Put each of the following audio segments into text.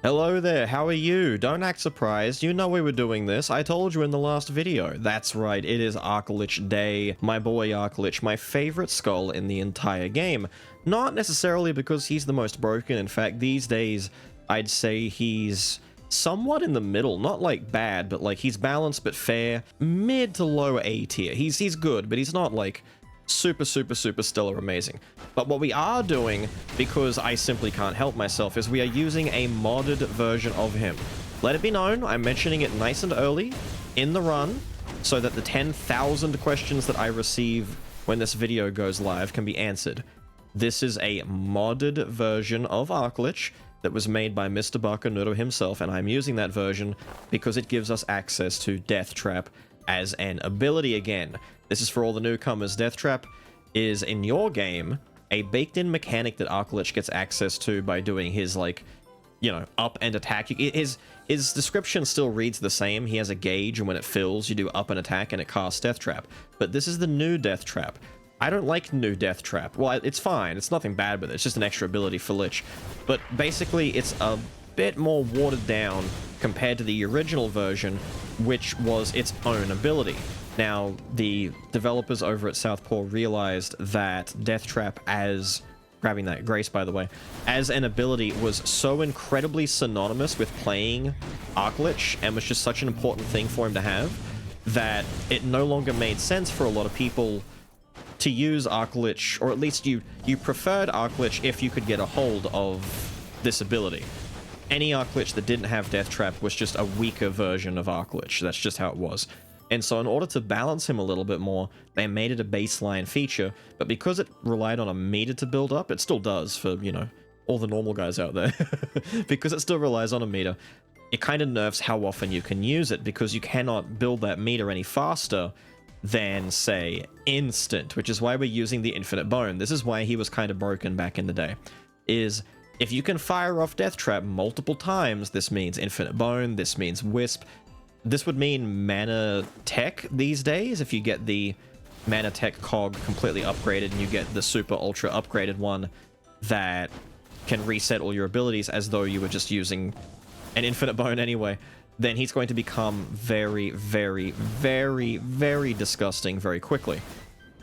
Hello there, how are you? Don't act surprised, you know we were doing this. I told you in the last video. That's right, it is Archlich Day. My boy Archlich, my favorite Skul in the entire game. Not necessarily because he's the most broken, in fact, these days, I'd say he's somewhat in the middle. Not like bad, but like he's balanced but fair. Mid to low A tier. He's good, but he's not like super stellar amazing. But what we are doing, because I simply can't help myself, is we are using a modded version of him. Let it be known, I'm mentioning it nice and early in the run, so that the 10,000 questions that I receive when this video goes live can be answered. This is a modded version of Archlich that was made by Mr. Bakanuro himself, and I'm using that version because it gives us access to Death Trap as an ability again. This is for all the newcomers. Death Trap is, in your game, a baked-in mechanic that Archlich gets access to by doing his, like, you know, up and attack. His description still reads the same. He has a gauge, and when it fills, you do up and attack, and it casts Death Trap. But this is the new Death Trap. I don't like new Death Trap. Well, it's fine. It's nothing bad with it. It's just an extra ability for Lich. But basically, it's a bit more watered down compared to the original version, which was its own ability. Now, the developers over at Southpaw realized that Death Trap as, grabbing that Grace by the way, as an ability was so incredibly synonymous with playing Archlich and was just such an important thing for him to have that it no longer made sense for a lot of people to use Archlich, or at least you preferred Archlich if you could get a hold of this ability. Any Archlich that didn't have Death Trap was just a weaker version of Archlich. That's just how it was. And so in order to balance him a little bit more, they made it a baseline feature, but because it relied on a meter to build up, it still does for, you know, all the normal guys out there. Because it still relies on a meter, it kind of nerfs how often you can use it, because you cannot build that meter any faster than, say, instant, which is why we're using the infinite bone. This is why he was kind of broken back in the day, is if you can fire off Death Trap multiple times, this means infinite bone, this means wisp. This would mean mana tech these days. If you get the mana tech cog completely upgraded and you get the super ultra upgraded one that can reset all your abilities as though you were just using an infinite bone anyway, then he's going to become very disgusting very quickly.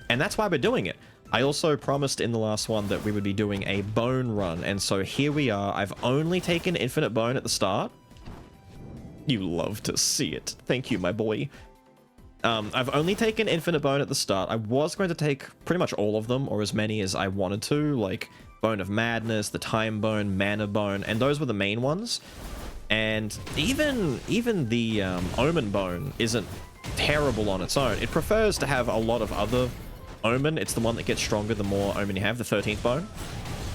And that's why we're doing it. I also promised in the last one that we would be doing a bone run, and so here we are. I've only taken infinite bone at the start. You love to see it. Thank you, my boy. I've only taken infinite bone at the start. I was going to take pretty much all of them, or as many as I wanted to, like Bone of Madness, the Time Bone, Mana Bone, and those were the main ones. And even the Omen Bone isn't terrible on its own. It prefers to have a lot of other Omen. It's the one that gets stronger the more Omen you have, the 13th Bone.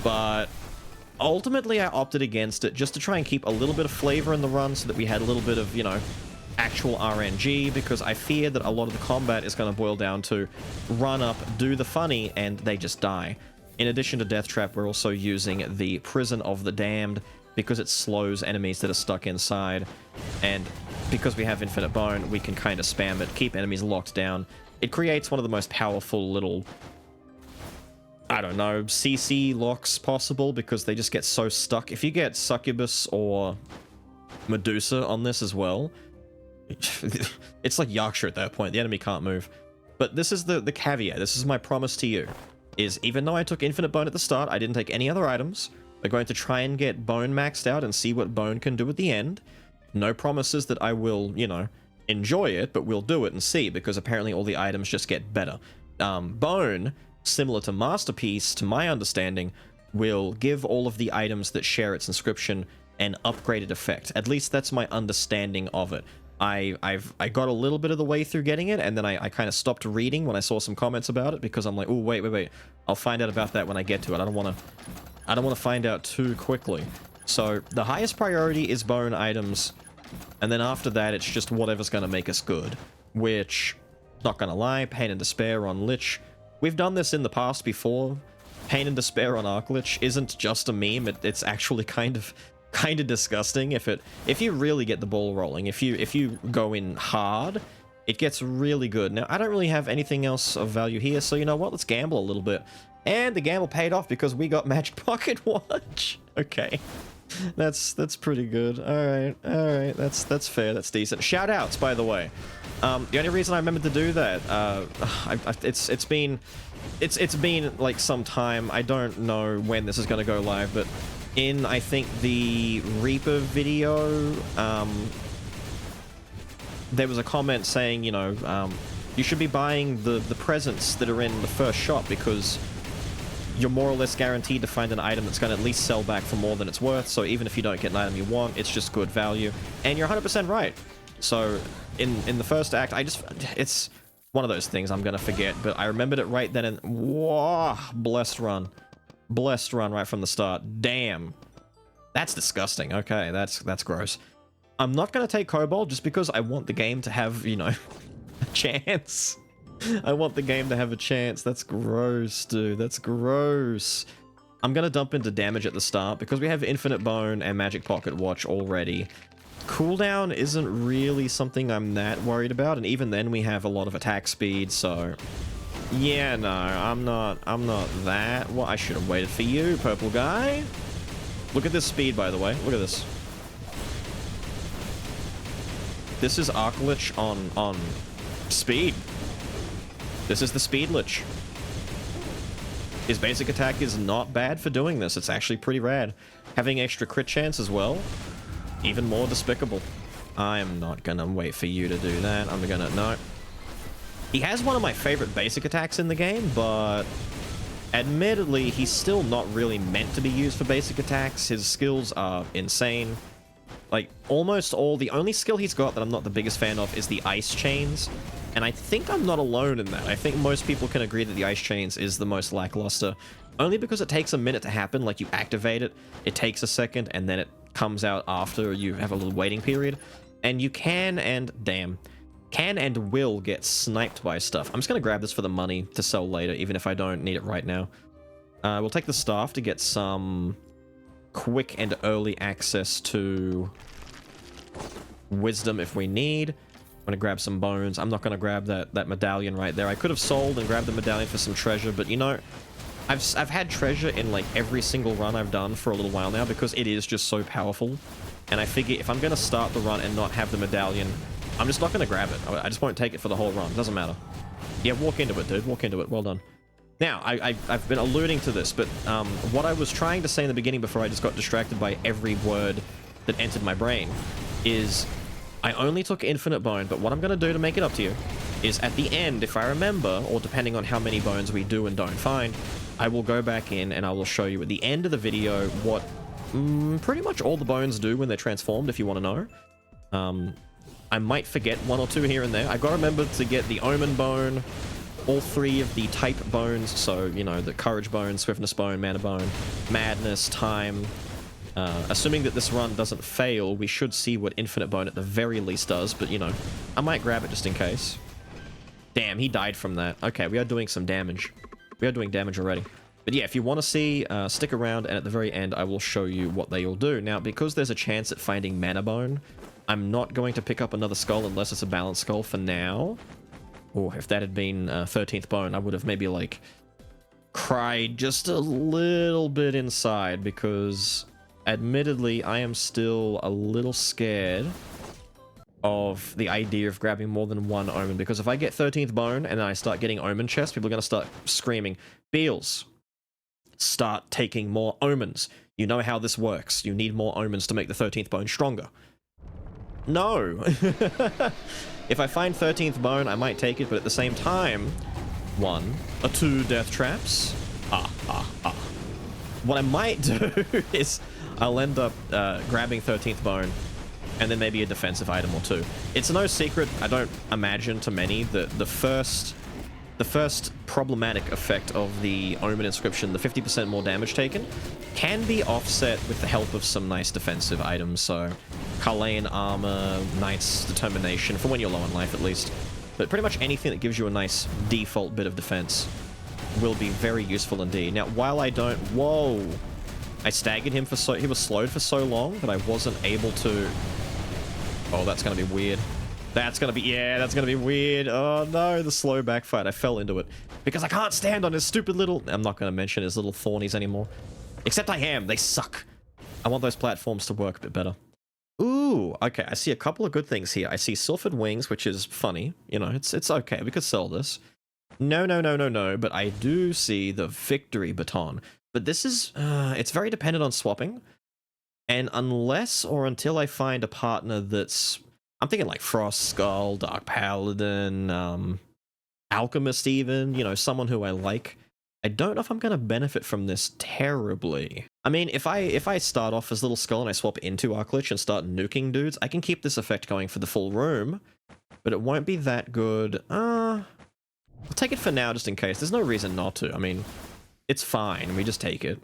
But ultimately, I opted against it just to try and keep a little bit of flavor in the run so that we had a little bit of, you know, actual RNG, because I fear that a lot of the combat is going to boil down to run up, do the funny, and they just die. In addition to Death Trap, we're also using the Prison of the Damned because it slows enemies that are stuck inside, and because we have Infinite Bone, we can kind of spam it, keep enemies locked down. It creates one of the most powerful little, I don't know, CC locks possible, because they just get so stuck. If you get Succubus or Medusa on this as well, it's like Yorkshire at that point. The enemy can't move. But this is the caveat. This is my promise to you, is even though I took Infinite Bone at the start, I didn't take any other items. We're going to try and get Bone maxed out and see what Bone can do at the end. No promises that I will, you know, enjoy it, but we'll do it and see, because apparently all the items just get better. Bone, similar to Masterpiece, to my understanding, will give all of the items that share its inscription an upgraded effect. At least that's my understanding of it. I got a little bit of the way through getting it, and then I kind of stopped reading when I saw some comments about it, because I'm like, oh, wait. I'll find out about that when I get to it. I don't want to find out too quickly. So the highest priority is Bone items, and then after that, it's just whatever's going to make us good. Which, not gonna lie, Pain and Despair on Lich. We've done this in the past before. Pain and Despair on Archlich isn't just a meme. It's actually kind of disgusting if you really get the ball rolling. If you go in hard, it gets really good. Now, I don't really have anything else of value here, so you know what? Let's gamble a little bit. And the gamble paid off because we got Magic Pocket Watch. Okay. That's pretty good. Alright, that's fair, that's decent. Shout outs, by the way. The only reason I remembered to do that, it's been like some time. I don't know when this is gonna go live, but in, I think, the Reaper video, there was a comment saying, you know, you should be buying the presents that are in the first shop because you're more or less guaranteed to find an item that's going to at least sell back for more than it's worth, so even if you don't get an item you want, it's just good value. And you're 100% right. So, in the first act, it's one of those things I'm going to forget, but I remembered it right then and... Whoa! Blessed run. Blessed run right from the start. Damn. That's disgusting. Okay, that's gross. I'm not going to take Kobold just because I want the game to have, you know, a chance. I want the game to have a chance. That's gross, dude. That's gross. I'm gonna dump into damage at the start because we have Infinite Bone and Magic Pocket Watch already. Cooldown isn't really something I'm that worried about, and even then we have a lot of attack speed, so... Yeah, no, I'm not that... Well, I should have waited for you, purple guy. Look at this speed, by the way. Look at this. This is Archlich on speed. This is the Speed Lich. His basic attack is not bad for doing this. It's actually pretty rad. Having extra crit chance as well, even more despicable. I am not gonna wait for you to do that. I'm gonna... No. He has one of my favorite basic attacks in the game, but... admittedly, he's still not really meant to be used for basic attacks. His skills are insane. Like, almost all... The only skill he's got that I'm not the biggest fan of is the Ice Chains. And I think I'm not alone in that. I think most people can agree that the Ice Chains is the most lackluster. Only because it takes a minute to happen, like you activate it, it takes a second, and then it comes out after you have a little waiting period. And you can and will get sniped by stuff. I'm just gonna grab this for the money to sell later, even if I don't need it right now. We'll take the staff to get some quick and early access to wisdom if we need. I'm gonna grab some bones. I'm not gonna grab that medallion right there. I could have sold and grabbed the medallion for some treasure, but you know, I've had treasure in like every single run I've done for a little while now because it is just so powerful. And I figure if I'm gonna start the run and not have the medallion, I'm just not gonna grab it. I just won't take it for the whole run. Doesn't matter. Yeah, walk into it, dude. Walk into it. Well done. Now, I've been alluding to this, but what I was trying to say in the beginning before I just got distracted by every word that entered my brain is... I only took Infinite Bone, but what I'm going to do to make it up to you is at the end, if I remember, or depending on how many bones we do and don't find, I will go back in and I will show you at the end of the video what pretty much all the bones do when they're transformed, if you want to know. I might forget one or two here and there. I've got to remember to get the Omen Bone, all three of the type bones, so, you know, the Courage Bone, Swiftness Bone, Mana Bone, Madness, Time... assuming that this run doesn't fail, we should see what Infinite Bone at the very least does, but, you know, I might grab it just in case. Damn, he died from that. Okay, we are doing some damage. We are doing damage already. But yeah, if you want to see, stick around, and at the very end, I will show you what they all do. Now, because there's a chance at finding Mana Bone, I'm not going to pick up another skull unless it's a balanced skull for now. Or if that had been 13th Bone, I would have maybe, like, cried just a little bit inside, because... admittedly, I am still a little scared of the idea of grabbing more than one Omen, because if I get 13th Bone and then I start getting Omen chests, people are going to start screaming, Beelz, start taking more Omens. You know how this works. You need more Omens to make the 13th Bone stronger. No! If I find 13th Bone, I might take it, but at the same time, 1 or 2 death traps. What I might do is... I'll end up grabbing 13th Bone, and then maybe a defensive item or 2. It's no secret, I don't imagine to many, that the first problematic effect of the Omen Inscription, the 50% more damage taken, can be offset with the help of some nice defensive items, so Carlean Armor, Knight's Determination, for when you're low on life at least. But pretty much anything that gives you a nice default bit of defense will be very useful indeed. Now, while I don't... Whoa! I staggered him for so... He was slowed for so long that I wasn't able to... Oh, that's going to be weird. That's gonna be, yeah, that's gonna be weird. Oh no, the slow backfight. I fell into it. Because I can't stand on his stupid little... I'm not gonna mention his little thornies anymore. Except I am. They suck. I want those platforms to work a bit better. Ooh, okay. I see a couple of good things here. I see Sylphid Wings, which is funny. You know, it's okay. We could sell this. No, no, no, no, no. But I do see the Victory Baton. But this is... it's very dependent on swapping. And unless or until I find a partner that's... I'm thinking like Frost Skull, Dark Paladin, Alchemist even, you know, someone who I like. I don't know if I'm going to benefit from this terribly. I mean, if I start off as Little Skull and I swap into Archlich and start nuking dudes, I can keep this effect going for the full room, but it won't be that good. I'll take it for now just in case. There's no reason not to. I mean, it's fine. We just take it.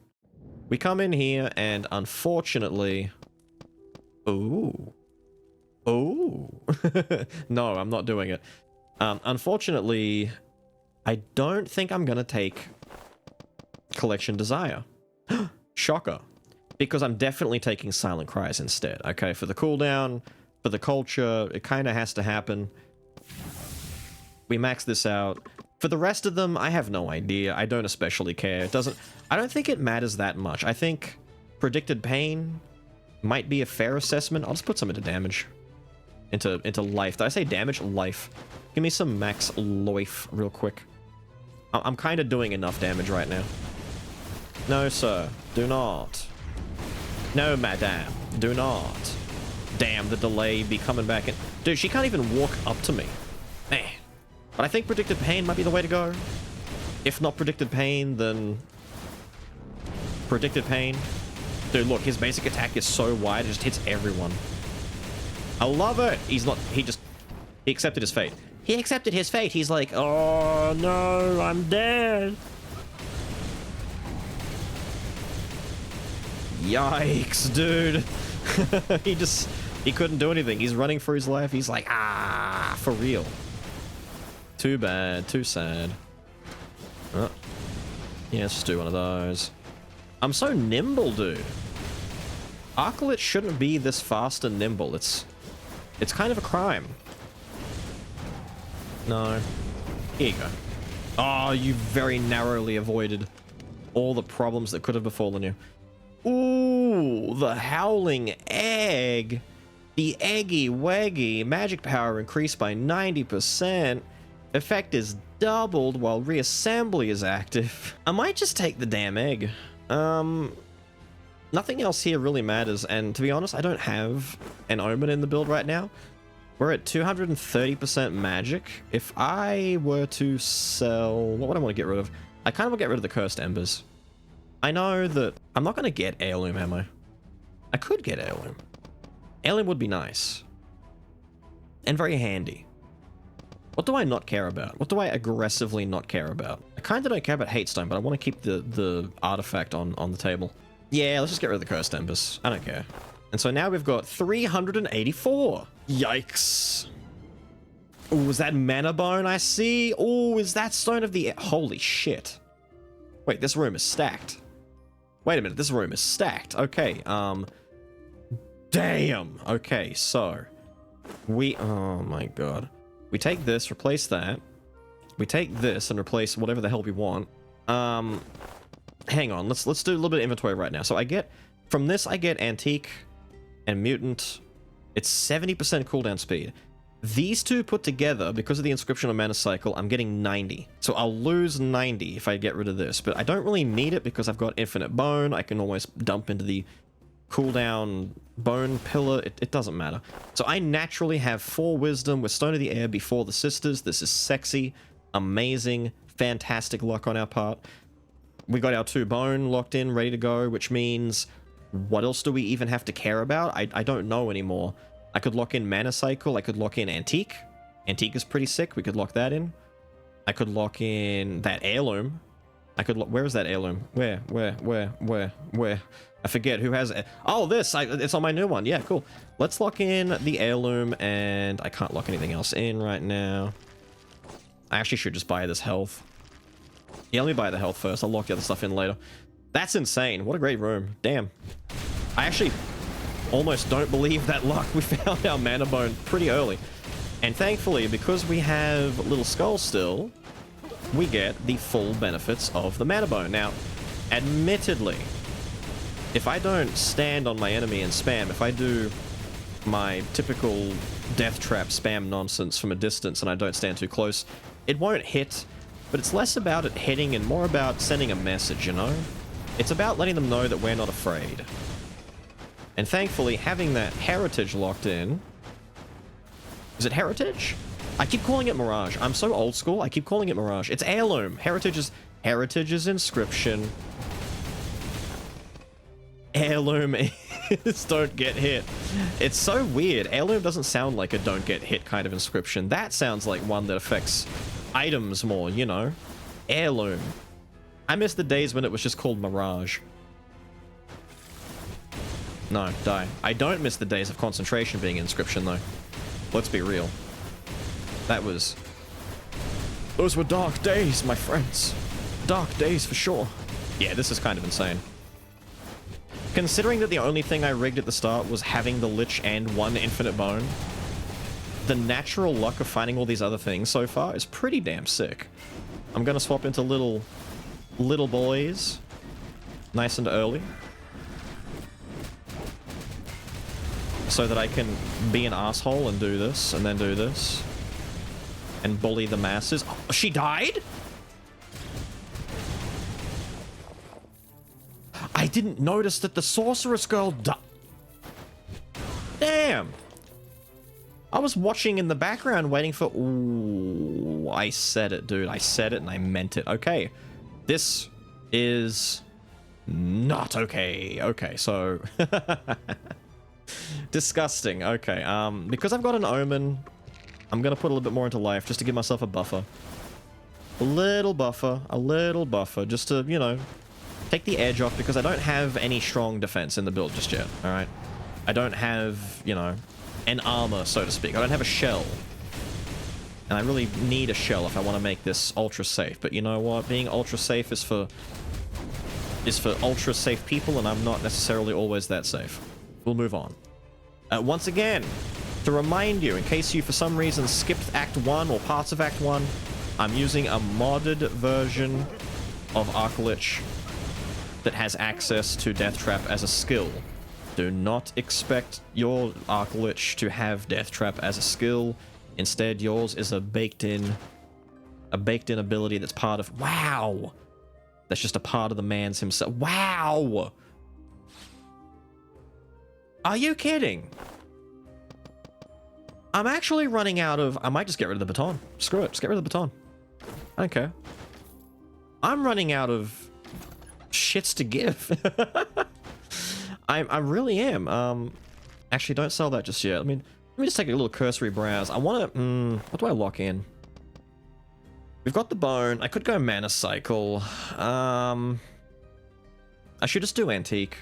We come in here and unfortunately... Ooh. Oh, no, I'm not doing it. Unfortunately, I don't think I'm gonna take Collection Desire. Shocker. Because I'm definitely taking Silent Cries instead. Okay, for the cooldown, for the culture, it kind of has to happen. We max this out. For the rest of them, I have no idea. I don't especially care. It doesn't... I don't think it matters that much. I think Predicted Pain might be a fair assessment. I'll just put some into damage. Into life. Did I say damage? Life. Give me some max life real quick. I'm kind of doing enough damage right now. No, sir. Do not. No, madame. Do not. Damn, the delay be coming back in. Dude, she can't even walk up to me. Man. But I think Predicted Pain might be the way to go. If not Predicted Pain, then... Predicted Pain. Dude, look, his basic attack is so wide, it just hits everyone. I love it! He's not... He accepted his fate. He accepted his fate. He's like, oh no, I'm dead. Yikes, dude. He couldn't do anything. He's running for his life. He's like, ah, for real. Too bad. Too sad. Oh. Yeah, let's just do one of those. I'm so nimble, dude. Archlich shouldn't be this fast and nimble. It's kind of a crime. No. Here you go. Oh, you very narrowly avoided all the problems that could have befallen you. Ooh, the Howling Egg. The Eggy Waggy. Magic power increased by 90%. Effect is doubled while reassembly is active. I might just take the damn egg. Nothing else here really matters, and to be honest, I don't have an Omen in the build right now. We're at 230% magic. If I were to sell... What would I want to get rid of? I kind of want to get rid of the Cursed Embers. I know that I'm not going to get Heirloom ammo. I could get Heirloom. Heirloom would be nice. And very handy. What do I not care about? What do I aggressively not care about? I kind of don't care about Hatestone, but I want to keep the artifact on the table. Yeah, let's just get rid of the Cursed Embers. I don't care. And so now we've got 384. Yikes. Oh, is that Mana Bone I see? Oh, is that Stone of the... Holy shit. Wait, this room is stacked. Wait a minute, this room is stacked. Okay, damn. Okay, so... Oh my god. We take this, replace that. We take this and replace whatever the hell we want. Hang on, let's do a little bit of inventory right now. So I get... From this, I get Antique and Mutant. It's 70% cooldown speed. These two put together, because of the Inscription on Mana Cycle, I'm getting 90. So I'll lose 90 if I get rid of this. But I don't really need it because I've got Infinite Bone. I can almost dump into the cooldown Bone Pillar. It doesn't matter. So I naturally have 4 Wisdom with Stone of the Air before the Sisters. This is sexy, amazing, fantastic luck on our part. We got our 2 Bone locked in, ready to go, which means... What else do we even have to care about? I don't know anymore. I could lock in Mana Cycle. I could lock in Antique. Antique is pretty sick. We could lock that in. I could lock in that Heirloom. I could where is that Heirloom? Where? I forget who has it. Oh, this! It's on my new one. Yeah, cool. Let's lock in the Heirloom, and I can't lock anything else in right now. I actually should just buy this health. Yeah, let me buy the health first. I'll lock the other stuff in later. That's insane. What a great room. Damn. I actually almost don't believe that luck. We found our Mana Bone pretty early. And thankfully, because we have Little Skull still, we get the full benefits of the Mana Bone. Now, admittedly, if I don't stand on my enemy and spam, if I do my typical death trap spam nonsense from a distance and I don't stand too close, it won't hit, but it's less about it hitting and more about sending a message, you know? It's about letting them know that we're not afraid. And thankfully, having that heritage locked in... Is it heritage? I keep calling it Mirage. I'm so old school, I keep calling it Mirage. It's heirloom. Heritage is inscription. Heirloom is don't get hit. It's so weird. Heirloom doesn't sound like a don't get hit kind of inscription. That sounds like one that affects items more, you know? Heirloom. I miss the days when it was just called Mirage. No, die. I don't miss the days of concentration being inscription, though. Let's be real. Those were dark days, my friends. Dark days for sure. Yeah, this is kind of insane. Considering that the only thing I rigged at the start was having the Lich and one infinite bone, the natural luck of finding all these other things so far is pretty damn sick. I'm gonna swap into little boys. Nice and early. So that I can be an asshole and do this, and then do this. And bully the masses. Oh, she died? I didn't notice that the sorceress girl died. Damn. I was watching in the background waiting for... Ooh, I said it, dude. I said it and I meant it. Okay. This is not okay. Okay, so... Disgusting. Okay, because I've got an omen, I'm gonna put a little bit more into life just to give myself a buffer. A little buffer, just to, you know, take the edge off, because I don't have any strong defense in the build just yet, alright? I don't have, you know, an armor, so to speak. I don't have a shell. And I really need a shell if I want to make this ultra safe. But you know what? Being ultra safe is for ultra safe people, and I'm not necessarily always that safe. We'll move on. Once again, to remind you, in case you for some reason skipped Act 1 or parts of Act 1, I'm using a modded version of Archlich that has access to Death Trap as a skill. Do not expect your Archlich to have Death Trap as a skill. Instead, yours is a baked-in ability that's part of... Wow! That's just a part of the man's himself. Wow! Are you kidding? I'm actually running out of... I might just get rid of the baton. Screw it. Just get rid of the baton. I don't care. I'm running out of shits to give. I really am. Actually, don't sell that just yet. Let me just take a little cursory browse. I want to... what do I lock in? We've got the bone. I could go mana cycle. I should just do antique.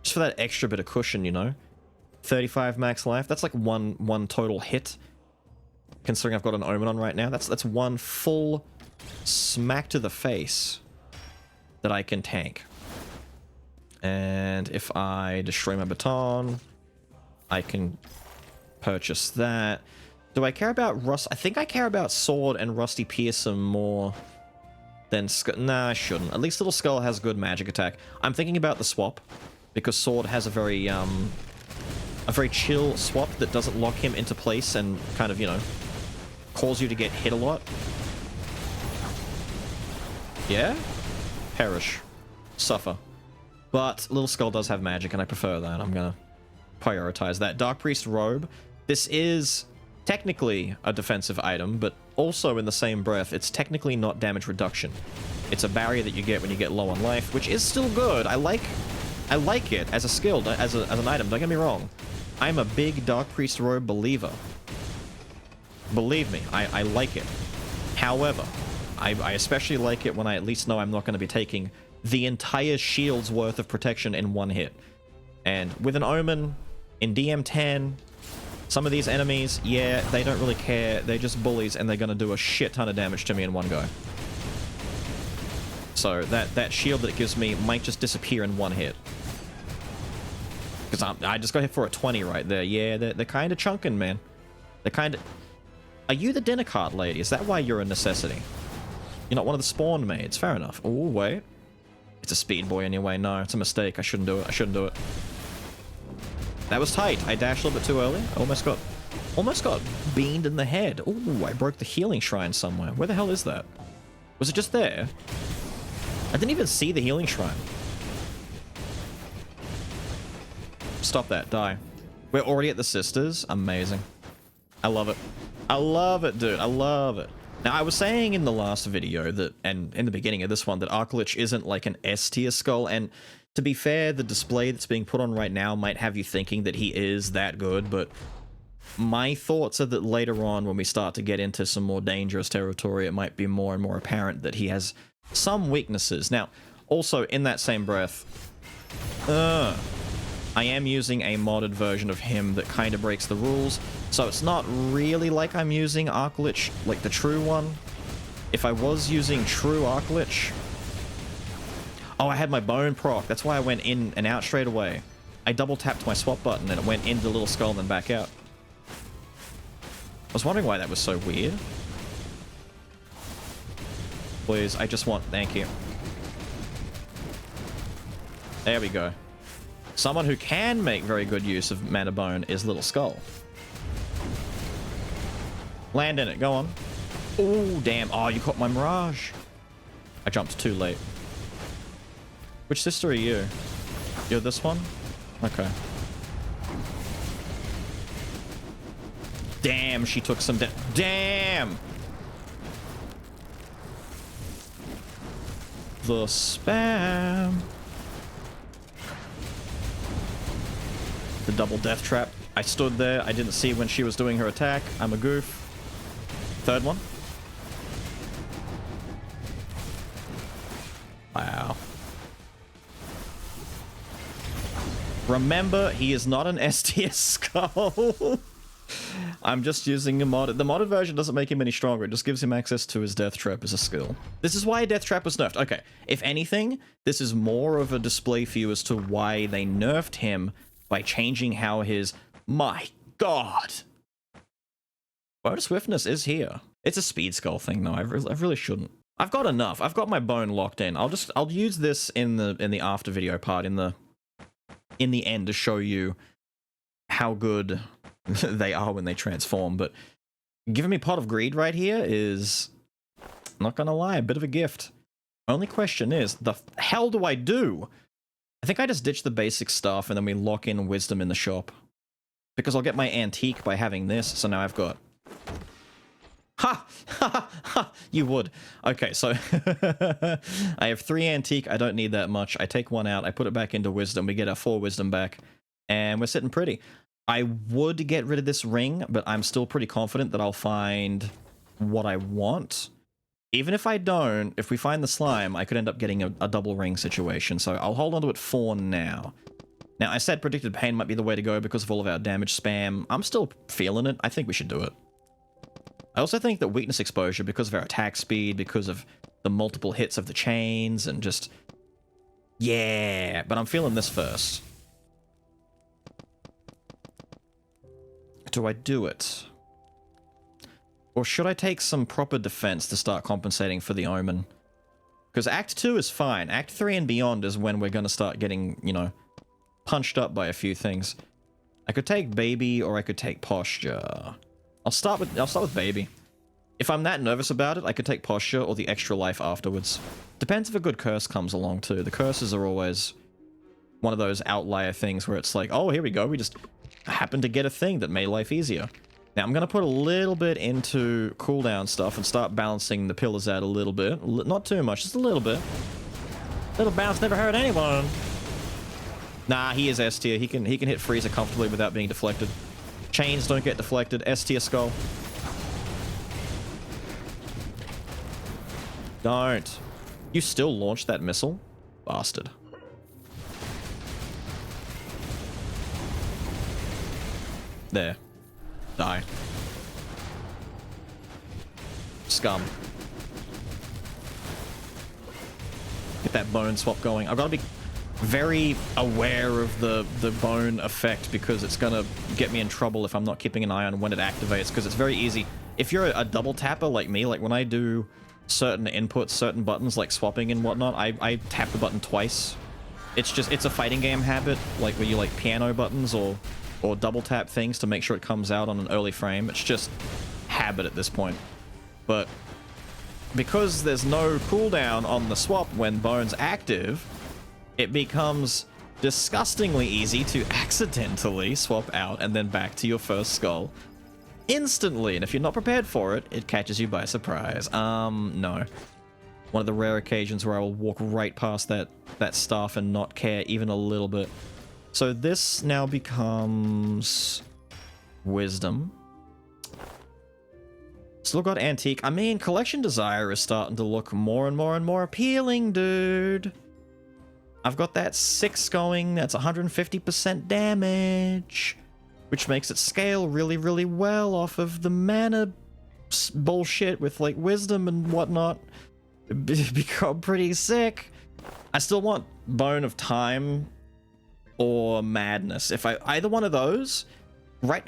Just for that extra bit of cushion, you know? 35 max life. That's like one total hit. Considering I've got an omen on right now. That's one full smack to the face that I can tank. And if I destroy my baton, I can purchase that. Do I care about rust? I think I care about sword and rusty piercing more than nah, I shouldn't. At least Little Skull has good magic attack. I'm thinking about the swap because sword has a very chill swap that doesn't lock him into place and kind of, you know, cause you to get hit a lot. Yeah? Perish. Suffer. But Little Skull does have magic, and I prefer that. I'm gonna prioritize that. Dark Priest Robe. This is technically a defensive item, but also in the same breath, it's technically not damage reduction. It's a barrier that you get when you get low on life, which is still good. I like it as a skill, as an item. Don't get me wrong. I'm a big Dark Priest Robe believer. Believe me, I like it. However, I especially like it when I at least know I'm not going to be taking the entire shield's worth of protection in one hit. And with an Omen, in DM10, some of these enemies, yeah, they don't really care. They're just bullies, and they're going to do a shit ton of damage to me in one go. So that shield that it gives me might just disappear in one hit. Because I just got hit for a 20 right there. Yeah, they're kind of chunking, man. They're kind of... Are you the dinner cart lady? Is that why you're a necessity? You're not one of the spawn maids. Fair enough. Oh, wait. It's a speed boy anyway. No, it's a mistake. I shouldn't do it. I shouldn't do it. That was tight. I dashed a little bit too early. I almost got beamed in the head. Ooh, I broke the healing shrine somewhere. Where the hell is that? Was it just there? I didn't even see the healing shrine. Stop that. Die. We're already at the sisters. Amazing. I love it. I love it, dude. I love it. Now, I was saying in the last video that, and in the beginning of this one, that Archlich isn't like an S-tier skull, and to be fair, the display that's being put on right now might have you thinking that he is that good, but my thoughts are that later on, when we start to get into some more dangerous territory, it might be more and more apparent that he has some weaknesses. Now, also, in that same breath, I am using a modded version of him that kind of breaks the rules, so it's not really like I'm using Archlich, like the true one. If I was using true Archlich... Oh, I had my bone proc. That's why I went in and out straight away. I double tapped my swap button and it went into the little skull and then back out. I was wondering why that was so weird. Please, I just want... Thank you. There we go. Someone who can make very good use of mana bone is Little Skull. Land in it. Go on. Oh, damn. Oh, you caught my mirage. I jumped too late. Which sister are you? You're this one? Okay. Damn, she took some damn! The spam. The double death trap. I stood there. I didn't see when she was doing her attack. I'm a goof. Third one. Wow. Remember, he is not an S-tier skull. I'm just using a mod. The modded version doesn't make him any stronger. It just gives him access to his death trap as a skill. This is why a death trap was nerfed. Okay, if anything, this is more of a display for you as to why they nerfed him by changing how his... My god! Bonus swiftness is here. It's a speed skull thing, though. I really shouldn't. I've got enough. I've got my bone locked in. I'll use this in the after video part, in the end, to show you how good they are when they transform. But giving me Pot of Greed right here is, not gonna lie, a bit of a gift. Only question is, the hell do I do? I think I just ditch the basic stuff and then we lock in Wisdom in the shop. Because I'll get my Antique by having this, so now I've got... Ha! Ha! Ha! You would. Okay, so... I have 3 Antique, I don't need that much. I take 1 out, I put it back into Wisdom, we get our 4 Wisdom back. And we're sitting pretty. I would get rid of this ring, but I'm still pretty confident that I'll find what I want. Even if I don't, if we find the slime, I could end up getting a double ring situation, so I'll hold on to it for now. Now, I said predicted pain might be the way to go because of all of our damage spam. I'm still feeling it. I think we should do it. I also think that weakness exposure, because of our attack speed, because of the multiple hits of the chains, and just... Yeah, but I'm feeling this first. Do I do it? Or should I take some proper defense to start compensating for the omen? Because Act 2 is fine. Act 3 and beyond is when we're going to start getting, you know, punched up by a few things. I could take Baby, or I could take Posture. I'll start with Baby. If I'm that nervous about it, I could take Posture or the extra life afterwards. Depends if a good curse comes along too. The curses are always one of those outlier things where it's like, oh, here we go, we just happened to get a thing that made life easier. Now, I'm going to put a little bit into cooldown stuff and start balancing the pillars out a little bit. Not too much, just a little bit. Little bounce never hurt anyone. Nah, he is S tier. He can hit Freezer comfortably without being deflected. Chains don't get deflected. S tier skull. Don't. You still launched that missile? Bastard. There. Die. Scum. Get that bone swap going. I've got to be very aware of the bone effect because it's gonna get me in trouble if I'm not keeping an eye on when it activates, because it's very easy. If you're a double tapper like me, like when I do certain inputs, certain buttons like swapping and whatnot, I tap the button twice. It's a fighting game habit, like where you like piano buttons or double tap things to make sure it comes out on an early frame. It's just habit at this point. But because there's no cooldown on the swap when bone's active, it becomes disgustingly easy to accidentally swap out and then back to your first skull instantly. And if you're not prepared for it, it catches you by surprise. No. One of the rare occasions where I will walk right past that staff and not care even a little bit. So this now becomes wisdom. Still got antique. I mean, collection desire is starting to look more and more and more appealing, dude. I've got that 6 going, that's 150% damage, which makes it scale really, really well off of the mana bullshit with, like, wisdom and whatnot. Become pretty sick. I still want Bone of Time or Madness. If either one of those, right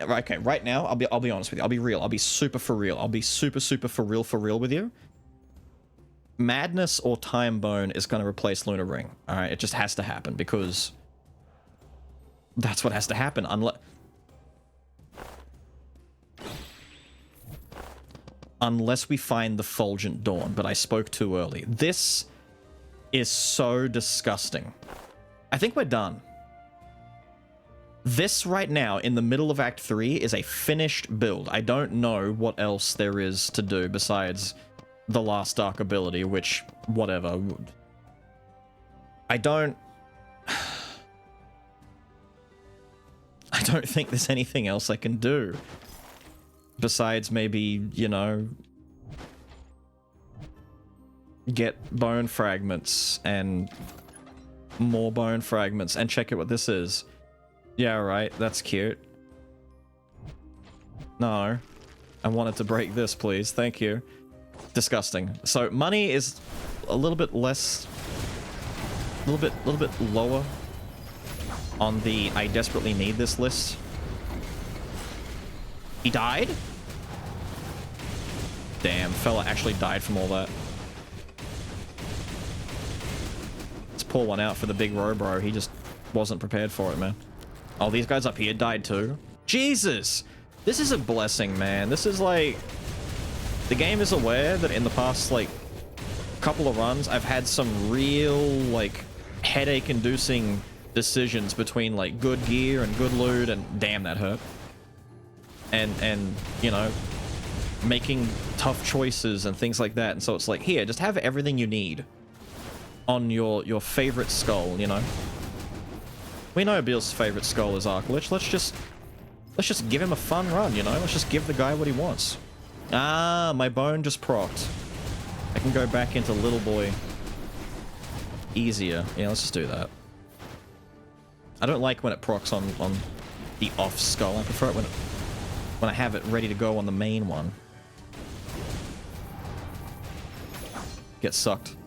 now, I'll be honest with you, I'll be real, I'll be super for real, I'll be super for real with you. Madness or Time Bone is going to replace Lunar Ring. Alright, it just has to happen because that's what has to happen. Unless we find the Fulgent Dawn, but I spoke too early. This is so disgusting. I think we're done. This right now, in the middle of Act 3, is a finished build. I don't know what else there is to do besides the last dark ability, which, whatever. I don't think there's anything else I can do. Besides maybe, you know, get bone fragments and more bone fragments and check out what this is. Yeah, right, that's cute. No, I wanted to break this, please. Thank you. Disgusting. So money is a little bit less, a little bit lower on the I desperately need this list. He died? Damn, fella actually died from all that. Let's pour one out for the big Robro. He just wasn't prepared for it, man. Oh, these guys up here died too? Jesus! This is a blessing, man. This is like... The game is aware that in the past, like, couple of runs, I've had some real, like, headache-inducing decisions between, like, good gear and good loot, and damn, that hurt. And you know, making tough choices and things like that. And so it's like, here, just have everything you need on your favorite skull, you know? We know Beelz's favorite skull is Archlich. Let's just give him a fun run, you know? Let's just give the guy what he wants. Ah, my bone just procced. I can go back into little boy easier. Yeah, let's just do that. I don't like when it procs on the off skull. I prefer it when I have it ready to go on the main one. Get sucked.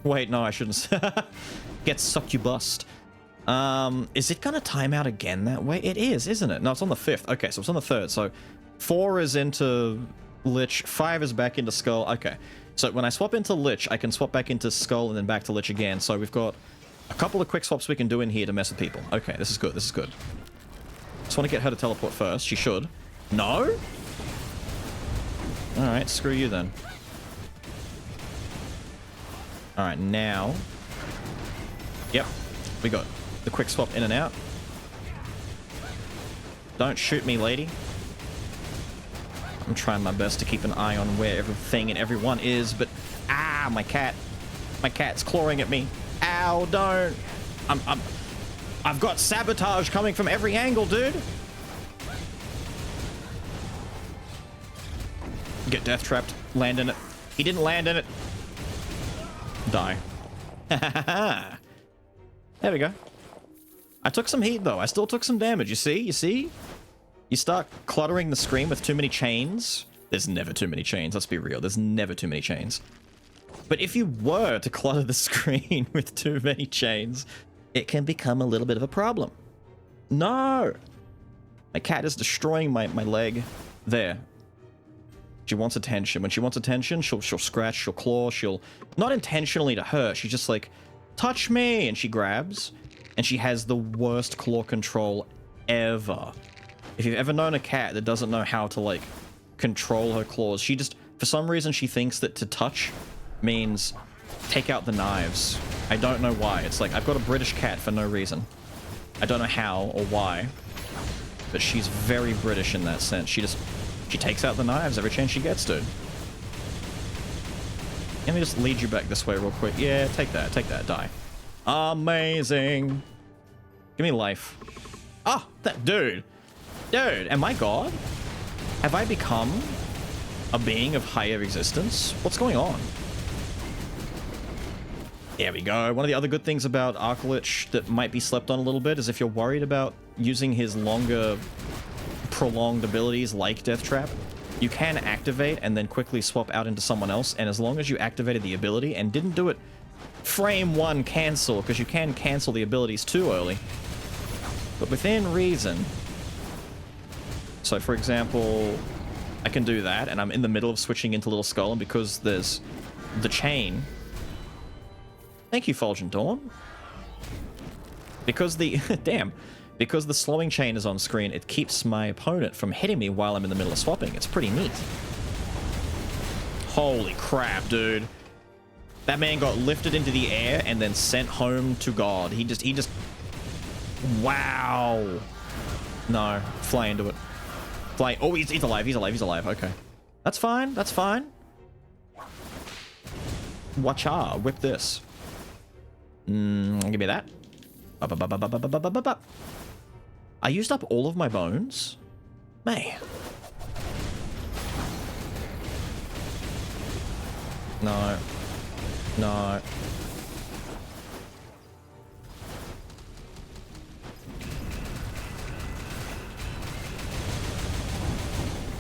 Wait, no, I shouldn't. Get sucked, you bust. Is it gonna time out again that way? It is, isn't it? No, it's on the 5th. Okay, so it's on the 3rd. So 4 is into Lich, 5 is back into Skull. Okay, so when I swap into Lich, I can swap back into Skull and then back to Lich again. So we've got a couple of quick swaps we can do in here to mess with people. Okay, this is good, this is good. Just want to get her to teleport first. She should. No? Alright, screw you then. Alright, now... Yep, we got the quick swap in and out. Don't shoot me, lady. I'm trying my best to keep an eye on where everything and everyone is, but... Ah, my cat. My cat's clawing at me. Ow, don't. I've got sabotage coming from every angle, dude. Get death trapped. Land in it. He didn't land in it. Die. There we go. I took some heat, though. I still took some damage. You see? You see? You start cluttering the screen with too many chains. There's never too many chains. Let's be real. There's never too many chains. But if you were to clutter the screen with too many chains, it can become a little bit of a problem. No! My cat is destroying my leg. There. She wants attention. When she wants attention, she'll scratch, she'll claw, she'll... Not intentionally to hurt, she's just like, touch me! And she grabs, and she has the worst claw control ever. If you've ever known a cat that doesn't know how to, like, control her claws, she just... For some reason, she thinks that to touch means take out the knives. I don't know why. It's like, I've got a British cat for no reason. I don't know how or why, but she's very British in that sense. She takes out the knives every chance she gets, dude. Let me just lead you back this way real quick. Yeah, take that, die. Amazing. Give me life. Ah, that dude. Dude, am I God? Have I become a being of higher existence? What's going on? There we go. One of the other good things about Archlich that might be slept on a little bit is if you're worried about using his longer, prolonged abilities like Death Trap, you can activate and then quickly swap out into someone else, and as long as you activated the ability and didn't do it frame one cancel, because you can cancel the abilities too early, but within reason. So for example, I can do that, and I'm in the middle of switching into Little Skull, and because there's the chain... Thank you, Fulgent Dawn. Because the... damn. Because the slowing chain is on screen, it keeps my opponent from hitting me while I'm in the middle of swapping. It's pretty neat. Holy crap, dude. That man got lifted into the air and then sent home to God. He just... Wow. No. Fly into it. Fly... Oh, he's alive. He's alive. Okay. That's fine. Watcha. Whip this. Give me that. I used up all of my bones? Man. No.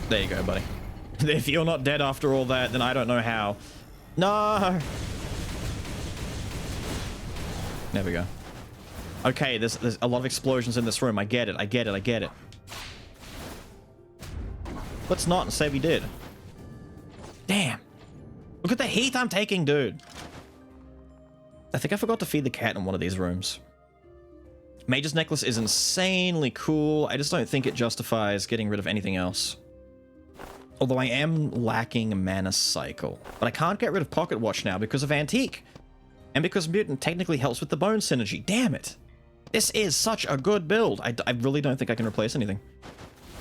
There you go, buddy. If you're not dead after all that, then I don't know how. No! There we go. Okay, there's a lot of explosions in this room. I get it. Let's not say we did. Damn. Look at the heat I'm taking, dude. I think I forgot to feed the cat in one of these rooms. Mage's Necklace is insanely cool. I just don't think it justifies getting rid of anything else. Although I am lacking Mana Cycle. But I can't get rid of Pocket Watch now because of Antique. And because Mutant technically helps with the bone synergy. Damn it. This is such a good build. I really don't think I can replace anything.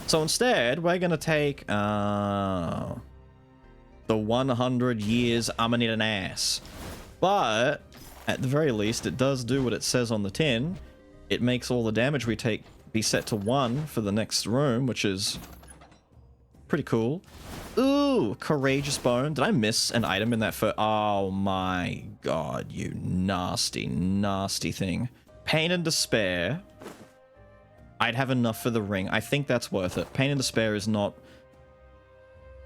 So instead, we're going to take the 100 years I'm gonna need an ass. But at the very least, it does do what it says on the tin. It makes all the damage we take be set to 1 for the next room, which is pretty cool. Ooh, Courageous Bone. Did I miss an item in that first? Oh my god, you nasty, nasty thing. Pain and Despair. I'd have enough for the ring. I think that's worth it. Pain and Despair is not...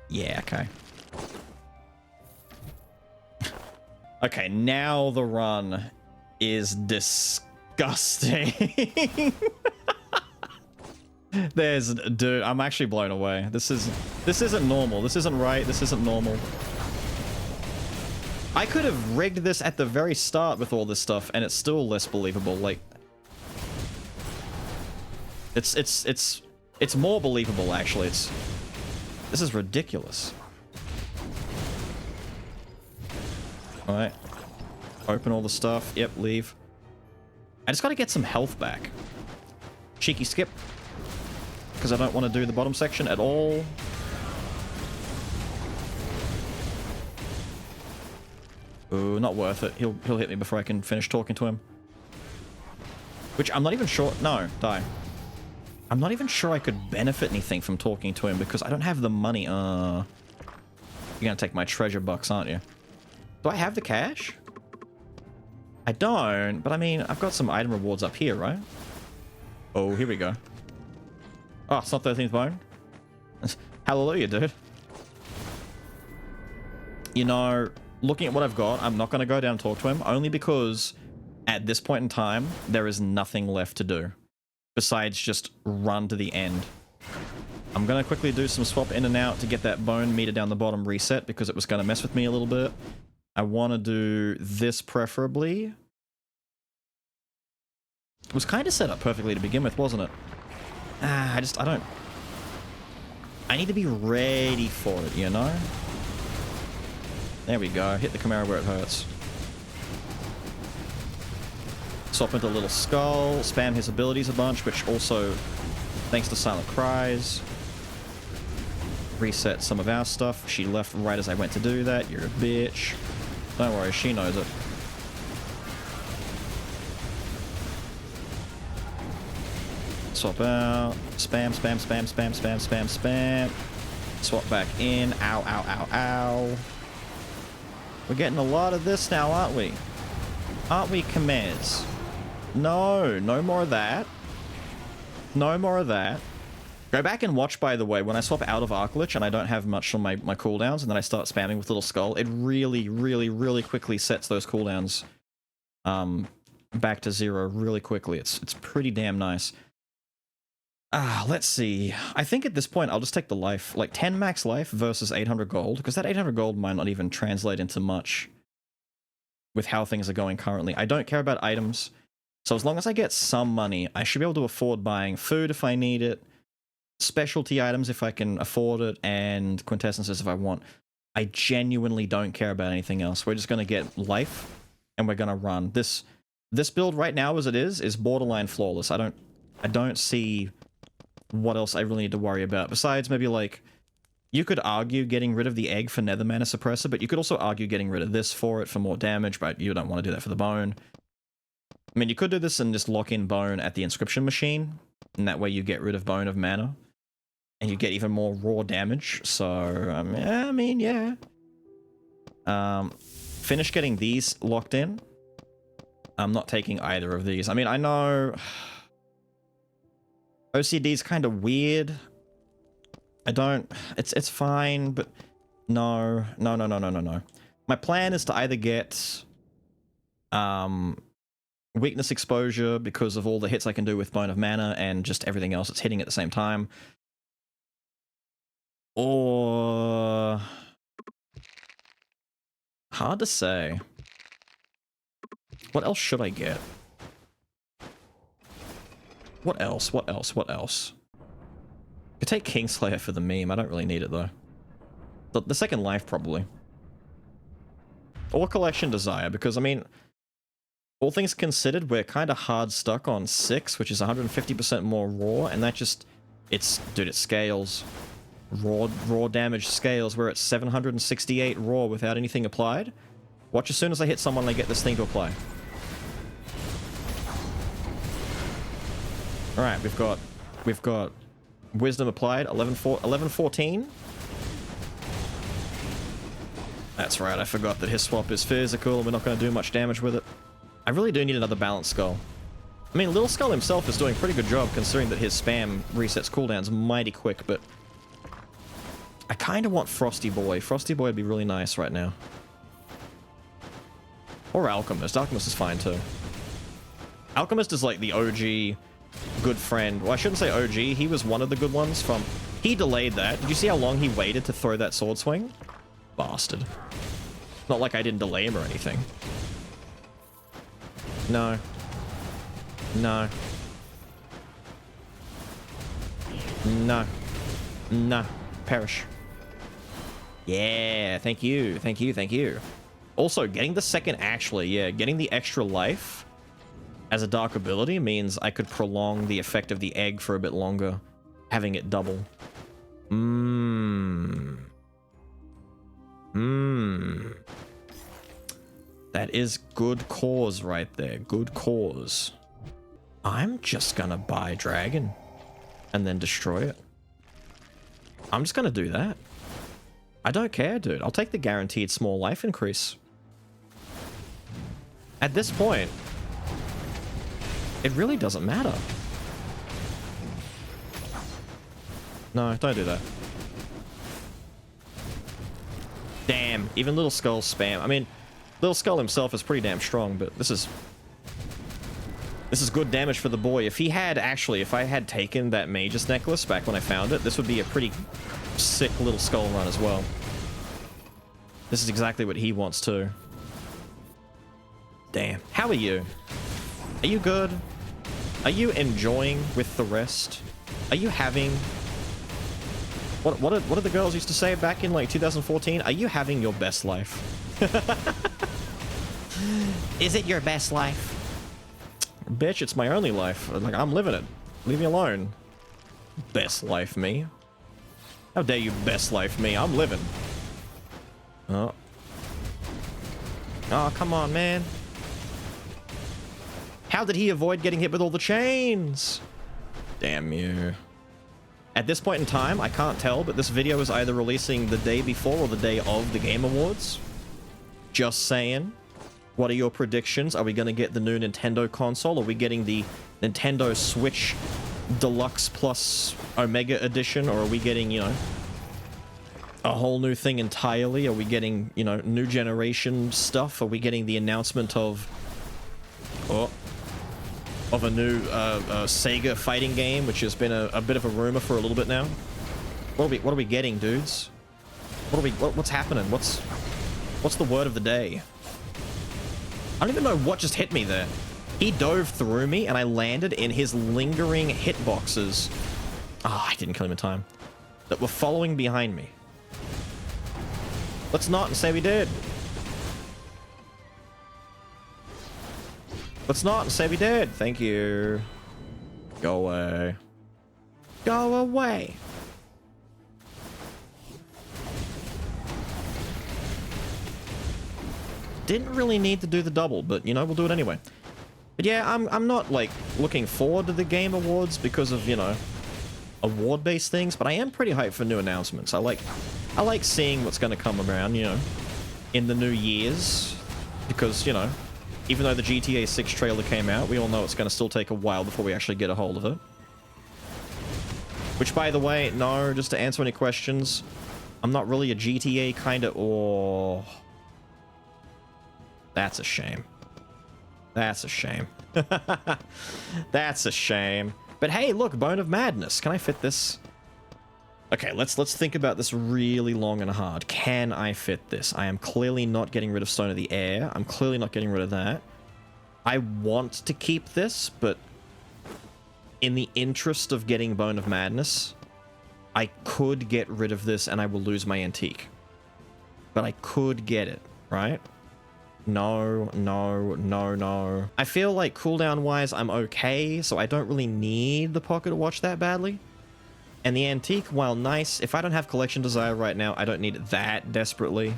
Yeah, okay. Okay, now the run is disgusting. Dude, I'm actually blown away. This isn't normal. This isn't right. This isn't normal. I could have rigged this at the very start with all this stuff, and it's still less believable. Like, it's more believable actually. This is ridiculous. All right, open all the stuff. Yep, leave. I just got to get some health back. Cheeky skip. Because I don't want to do the bottom section at all. Ooh, not worth it. He'll hit me before I can finish talking to him. Which I'm not even sure... No, die. I'm not even sure I could benefit anything from talking to him because I don't have the money. You're gonna take my treasure bucks, aren't you? Do I have the cash? I don't, but I mean, I've got some item rewards up here, right? Oh, here we go. Oh, it's not 13th bone. Hallelujah, dude. You know, looking at what I've got, I'm not going to go down and talk to him, only because At this point in time, there is nothing left to do besides just run to the end. I'm going to quickly do some swap in and out to get that bone meter down the bottom reset because it was going to mess with me a little bit. I want to do this preferably. It was kind of set up perfectly to begin with, wasn't it? I don't... I need to be ready for it, you know? There we go. Hit the Chimera where it hurts. Swap into Little Skull. Spam his abilities a bunch, which also, thanks to Silent Cries, reset some of our stuff. She left right as I went to do that. You're a bitch. Don't worry, she knows it. Swap out. Spam, spam, spam, spam, spam, spam, spam. Swap back in. Ow, ow, ow, ow. We're getting a lot of this now, aren't we? Aren't we, Khmers? No, no more of that. No more of that. Go back and watch, by the way, when I swap out of Archlich and I don't have much on my cooldowns and then I start spamming with Little Skull, it really, really, really quickly sets those cooldowns back to 0 really quickly. It's pretty damn nice. Let's see. I think at this point I'll just take the life. Like 10 max life versus 800 gold, because that 800 gold might not even translate into much with how things are going currently. I don't care about items, so as long as I get some money, I should be able to afford buying food if I need it, specialty items if I can afford it, and quintessences if I want. I genuinely don't care about anything else. We're just going to get life, and we're going to run. This build right now as it is borderline flawless. I don't see what else I really need to worry about. Besides maybe like, you could argue getting rid of the egg for Nether Mana Suppressor, but you could also argue getting rid of this for it for more damage, but you don't want to do that for the bone. I mean, you could do this and just lock in bone at the inscription machine, and that way you get rid of bone of mana, and you get even more raw damage, so, I mean, yeah. Finish getting these locked in. I'm not taking either of these. I mean, I know... OCD's kind of weird. I don't... It's fine, but... No. My plan is to either get... weakness exposure because of all the hits I can do with Bone of Mana and just everything else that's hitting at the same time. Or... hard to say. What else should I get? What else? Could take Kingslayer for the meme. I don't really need it, though. The second life, probably. Or Collection Desire, because, I mean... all things considered, we're kind of hard stuck on 6, which is 150% more raw, and that just... dude, it scales. Raw damage scales. We're at 768 raw without anything applied. Watch as soon as I hit someone, they get this thing to apply. Alright, we've got Wisdom applied, 1114. That's right, I forgot that his swap is physical and we're not going to do much damage with it. I really do need another balanced skull. I mean, Little Skull himself is doing a pretty good job considering that his spam resets cooldowns mighty quick, but I kind of want Frosty Boy. Frosty Boy would be really nice right now. Or Alchemist. Alchemist is fine too. Alchemist is like the OG good friend. Well, I shouldn't say OG. He was one of the good ones from... he delayed that. Did you see how long he waited to throw that sword swing? Bastard. Not like I didn't delay him or anything. No. No. No. No. Perish. Yeah, thank you. Thank you, thank you. Also, getting the second actually, yeah, getting the extra life as a dark ability means I could prolong the effect of the egg for a bit longer, having it double. That is good cause right there. Good cause. I'm just gonna buy Dragon and then destroy it. I'm just gonna do that. I don't care, dude. I'll take the guaranteed small life increase. At this point, it really doesn't matter. No, don't do that. Damn, even Little Skull spam. I mean, Little Skull himself is pretty damn strong, but this is This is good damage for the boy. If he had actually, if I had taken that Magus necklace back when I found it, this would be a pretty sick little skull run as well. This is exactly what he wants too. Damn. How are you? Are you good? Are you enjoying with the rest? Are you having... What did the girls used to say back in like 2014? Are you having your best life? Is it your best life? Bitch, it's my only life. Like, I'm living it. Leave me alone. Best life me. How dare you best life me? I'm living. Oh. Oh, come on, man. How did he avoid getting hit with all the chains? Damn you. At this point in time, I can't tell, but this video is either releasing the day before or the day of the Game Awards. Just saying. What are your predictions? Are we going to get the new Nintendo console? Are we getting the Nintendo Switch Deluxe Plus Omega Edition? Or are we getting, you know, a whole new thing entirely? Are we getting, you know, new generation stuff? Are we getting the announcement of... Oh... of a new Sega fighting game, which has been a bit of a rumor for a little bit now? What are we getting, dudes? What's happening? What's the word of the day? I don't even know what just hit me there. He dove through me and I landed in his lingering hitboxes. Ah, I didn't kill him in time. That were following behind me. Let's not and say we did. Let's not and say we did. Thank you. Go away. Go away. Didn't really need to do the double, but, you know, we'll do it anyway. But yeah, I'm not, like, looking forward to the Game Awards because of, you know, award-based things, but I am pretty hyped for new announcements. I like seeing what's going to come around, you know, in the new years. Because, you know, even though the GTA 6 trailer came out, we all know it's going to still take a while before we actually get a hold of it. Which, by the way, no, just to answer any questions, I'm not really a GTA kind of... Oh... That's a shame. That's a shame. That's a shame. But hey, look, Bone of Madness. Can I fit this? Okay, let's think about this really long and hard. Can I fit this? I am clearly not getting rid of Stone of the Air. I'm clearly not getting rid of that. I want to keep this, but in the interest of getting Bone of Madness, I could get rid of this and I will lose my antique. But I could get it, right? No, no, no, no. I feel like cooldown-wise, I'm okay, so I don't really need the Pocket Watch that badly. And the antique, while nice, if I don't have collection desire right now, I don't need it that desperately.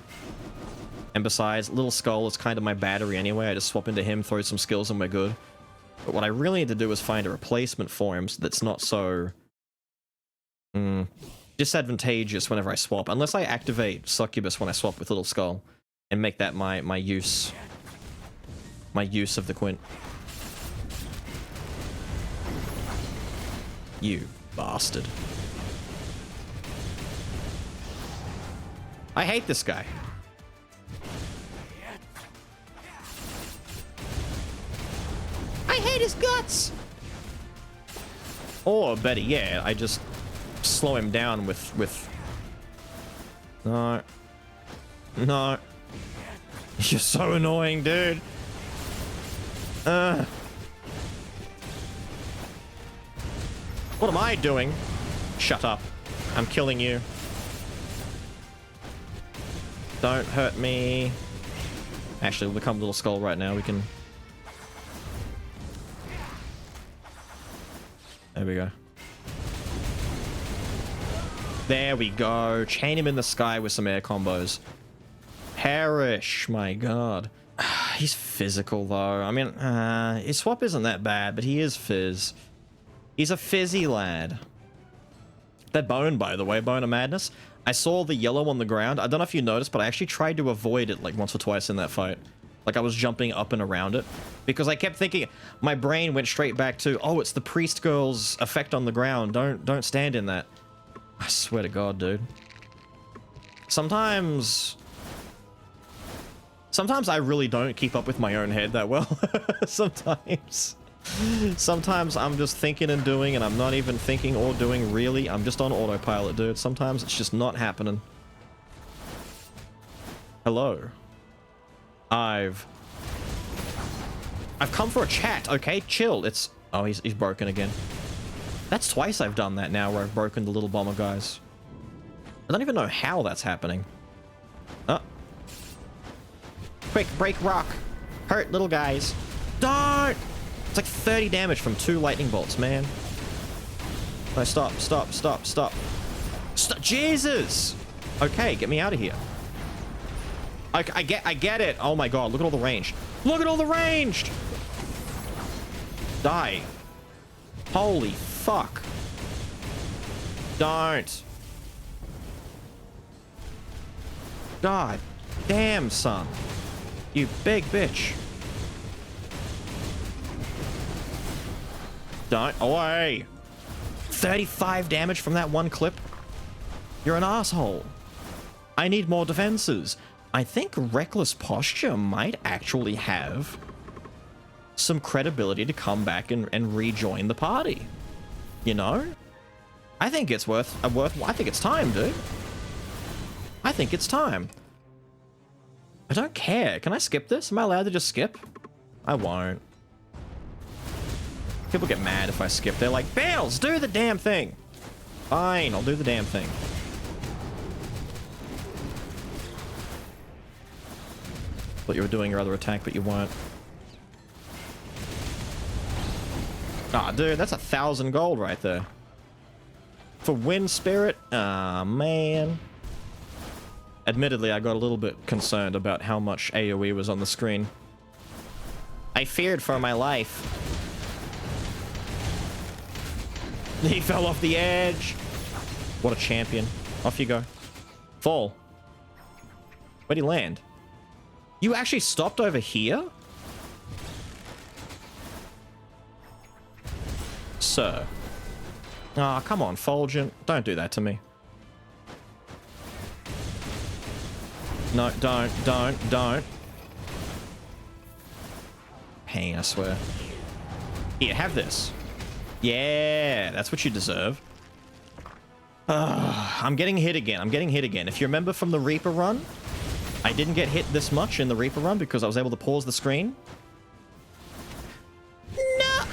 And besides, Little Skull is kind of my battery anyway. I just swap into him, throw some skills, and we're good. But what I really need to do is find a replacement for him that's not so... disadvantageous whenever I swap. Unless I activate Succubus when I swap with Little Skull. And make that my use. My use of the Quint. You bastard. I hate this guy. I hate his guts! Or better yet, I just slow him down with... No. No. You're so annoying, dude. What am I doing? Shut up. I'm killing you. Don't hurt me. Actually, we'll become Little Skull right now. We can... There we go. There we go. Chain him in the sky with some air combos. Perish, my god. He's physical, though. I mean, his swap isn't that bad, but he is fizz. He's a fizzy lad. That bone, by the way, Bone of Madness, I saw the yellow on the ground. I don't know if you noticed, but I actually tried to avoid it like once or twice in that fight. Like, I was jumping up and around it. Because I kept thinking, my brain went straight back to, oh, it's the priest girl's effect on the ground. Don't stand in that. I swear to God, dude. Sometimes I really don't keep up with my own head that well. Sometimes. Sometimes I'm just thinking and doing, and I'm not even thinking or doing really. I'm just on autopilot, dude. Sometimes it's just not happening. Hello. I've come for a chat, okay? Chill. It's... Oh, he's broken again. That's twice I've done that now, where I've broken the little bomber guys. I don't even know how that's happening. Oh. Quick, break rock. Hurt, little guys. Don't! It's like 30 damage from 2 lightning bolts, man. No, stop. Stop! Jesus! Okay, get me out of here. I get it. Oh my god, look at all the range. Look at all the ranged! Die. Holy fuck. Don't. God damn, son. You big bitch. Don't. Away. 35 damage from that one clip. You're an asshole. I need more defenses. I think Reckless Posture might actually have some credibility to come back and rejoin the party. You know? I think it's I think it's time, dude. I think it's time. I don't care. Can I skip this? Am I allowed to just skip? I won't. People get mad if I skip. They're like, Beelz, do the damn thing. Fine, I'll do the damn thing. Thought you were doing your other attack, but you weren't. Ah, dude, that's 1,000 gold right there. For Wind Spirit? Ah, man. Admittedly, I got a little bit concerned about how much AoE was on the screen. I feared for my life. He fell off the edge. What a champion. Off you go. Fall. Where'd he land? You actually stopped over here? Sir. Ah, come on, Fulgent. Don't do that to me. No, don't. Pain, I swear. Here, have this. Yeah, that's what you deserve. I'm getting hit again. If you remember from the Reaper run, I didn't get hit this much in the Reaper run because I was able to pause the screen. No!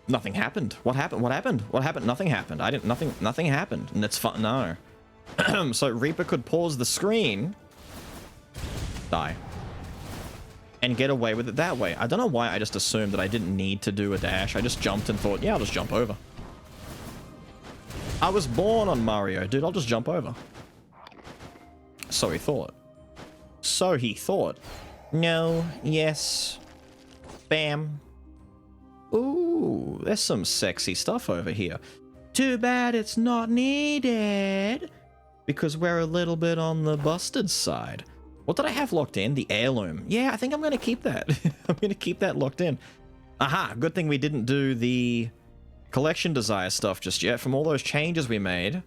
Nothing happened. What happened? Nothing happened. Nothing happened. And it's fun. No. So Reaper could pause the screen, die, and get away with it that way. I don't know why I just assumed that I didn't need to do a dash. I just jumped and thought, yeah, I'll just jump over. I was born on Mario, dude. I'll just jump over. So he thought. No, yes. Bam. Ooh, there's some sexy stuff over here. Too bad it's not needed. Because we're a little bit on the busted side. What did I have locked in? The heirloom. Yeah, I think I'm going to keep that. I'm going to keep that locked in. Aha, good thing we didn't do the collection desire stuff just yet. From all those changes we made,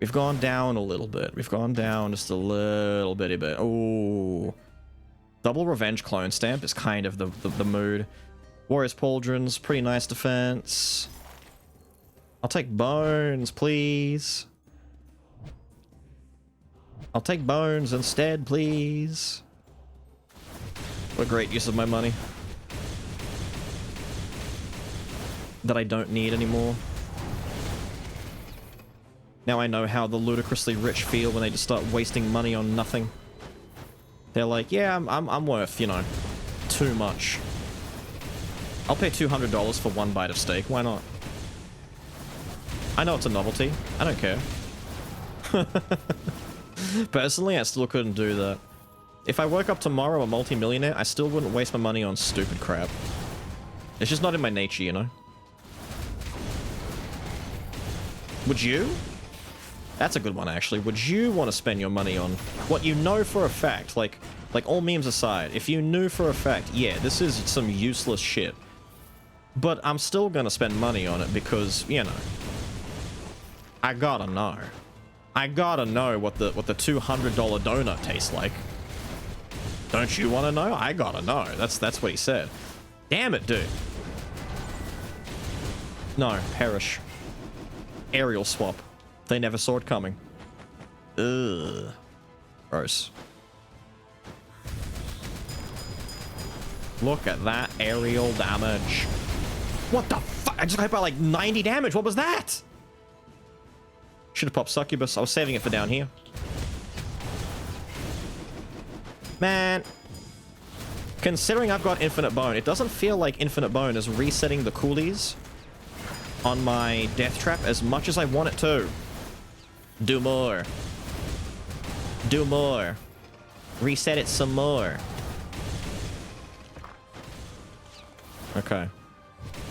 we've gone down a little bit. We've gone down just a little bitty bit. Ooh. Double Revenge Clone Stamp is kind of the mood. Warrior's Pauldrons, pretty nice defense. I'll take Bones, please. I'll take Bones instead, please. What a great use of my money. That I don't need anymore. Now I know how the ludicrously rich feel when they just start wasting money on nothing. They're like, yeah, I'm worth, you know, too much. I'll pay $200 for one bite of steak. Why not? I know it's a novelty. I don't care. Personally, I still couldn't do that. If I woke up tomorrow a multi-millionaire, I still wouldn't waste my money on stupid crap. It's just not in my nature, you know? Would you? That's a good one, actually. Would you want to spend your money on what you know for a fact? Like all memes aside, if you knew for a fact, yeah, this is some useless shit. But I'm still gonna spend money on it because, you know, I gotta know. I gotta know what the $200 donut tastes like. Don't you want to know? I gotta know. That's what he said. Damn it, dude. No, perish. Aerial swap. They never saw it coming. Ugh. Gross. Look at that aerial damage. What the fuck? I just got hit by like 90 damage. What was that? Should have popped Succubus. I was saving it for down here. Man. Considering I've got Infinite Bone, it doesn't feel like Infinite Bone is resetting the coolies on my Death Trap as much as I want it to. Do more. Do more. Reset it some more. Okay.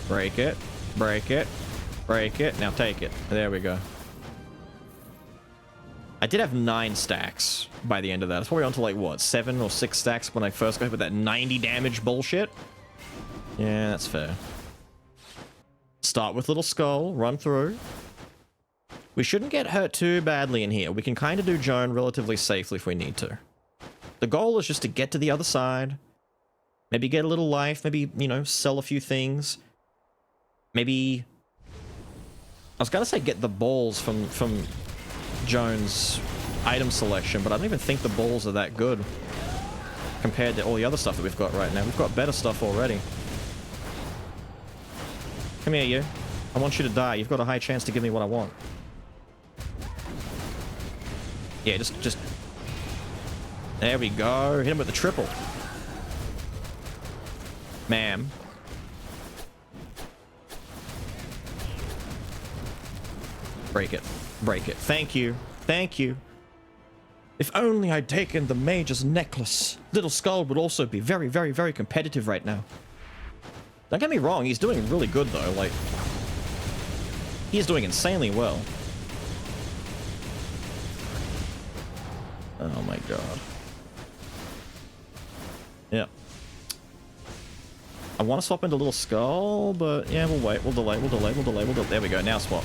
Break it. Break it. Break it. Now take it. There we go. I did have 9 stacks by the end of that. It's probably on to like, what, 7 or 6 stacks when I first got hit with that 90 damage bullshit? Yeah, that's fair. Start with little skull, run through. We shouldn't get hurt too badly in here. We can kind of do Joan relatively safely if we need to. The goal is just to get to the other side. Maybe get a little life. Maybe, you know, sell a few things. Maybe... I was gonna say get the balls from Joan's item selection, but I don't even think the balls are that good compared to all the other stuff that we've got right now. We've got better stuff already. Come here, you. I want you to die. You've got a high chance to give me what I want. Yeah, just... There we go. Hit him with the triple. Ma'am. Break it. Break it. Thank you. Thank you. If only I'd taken the mage's necklace. Little Skull would also be very, very, very competitive right now. Don't get me wrong, he's doing really good though, like... He is doing insanely well. Oh my god. Yeah. I want to swap into Little Skull, but yeah, we'll wait. We'll delay, we'll delay, we'll delay, we'll delay. There we go, now swap.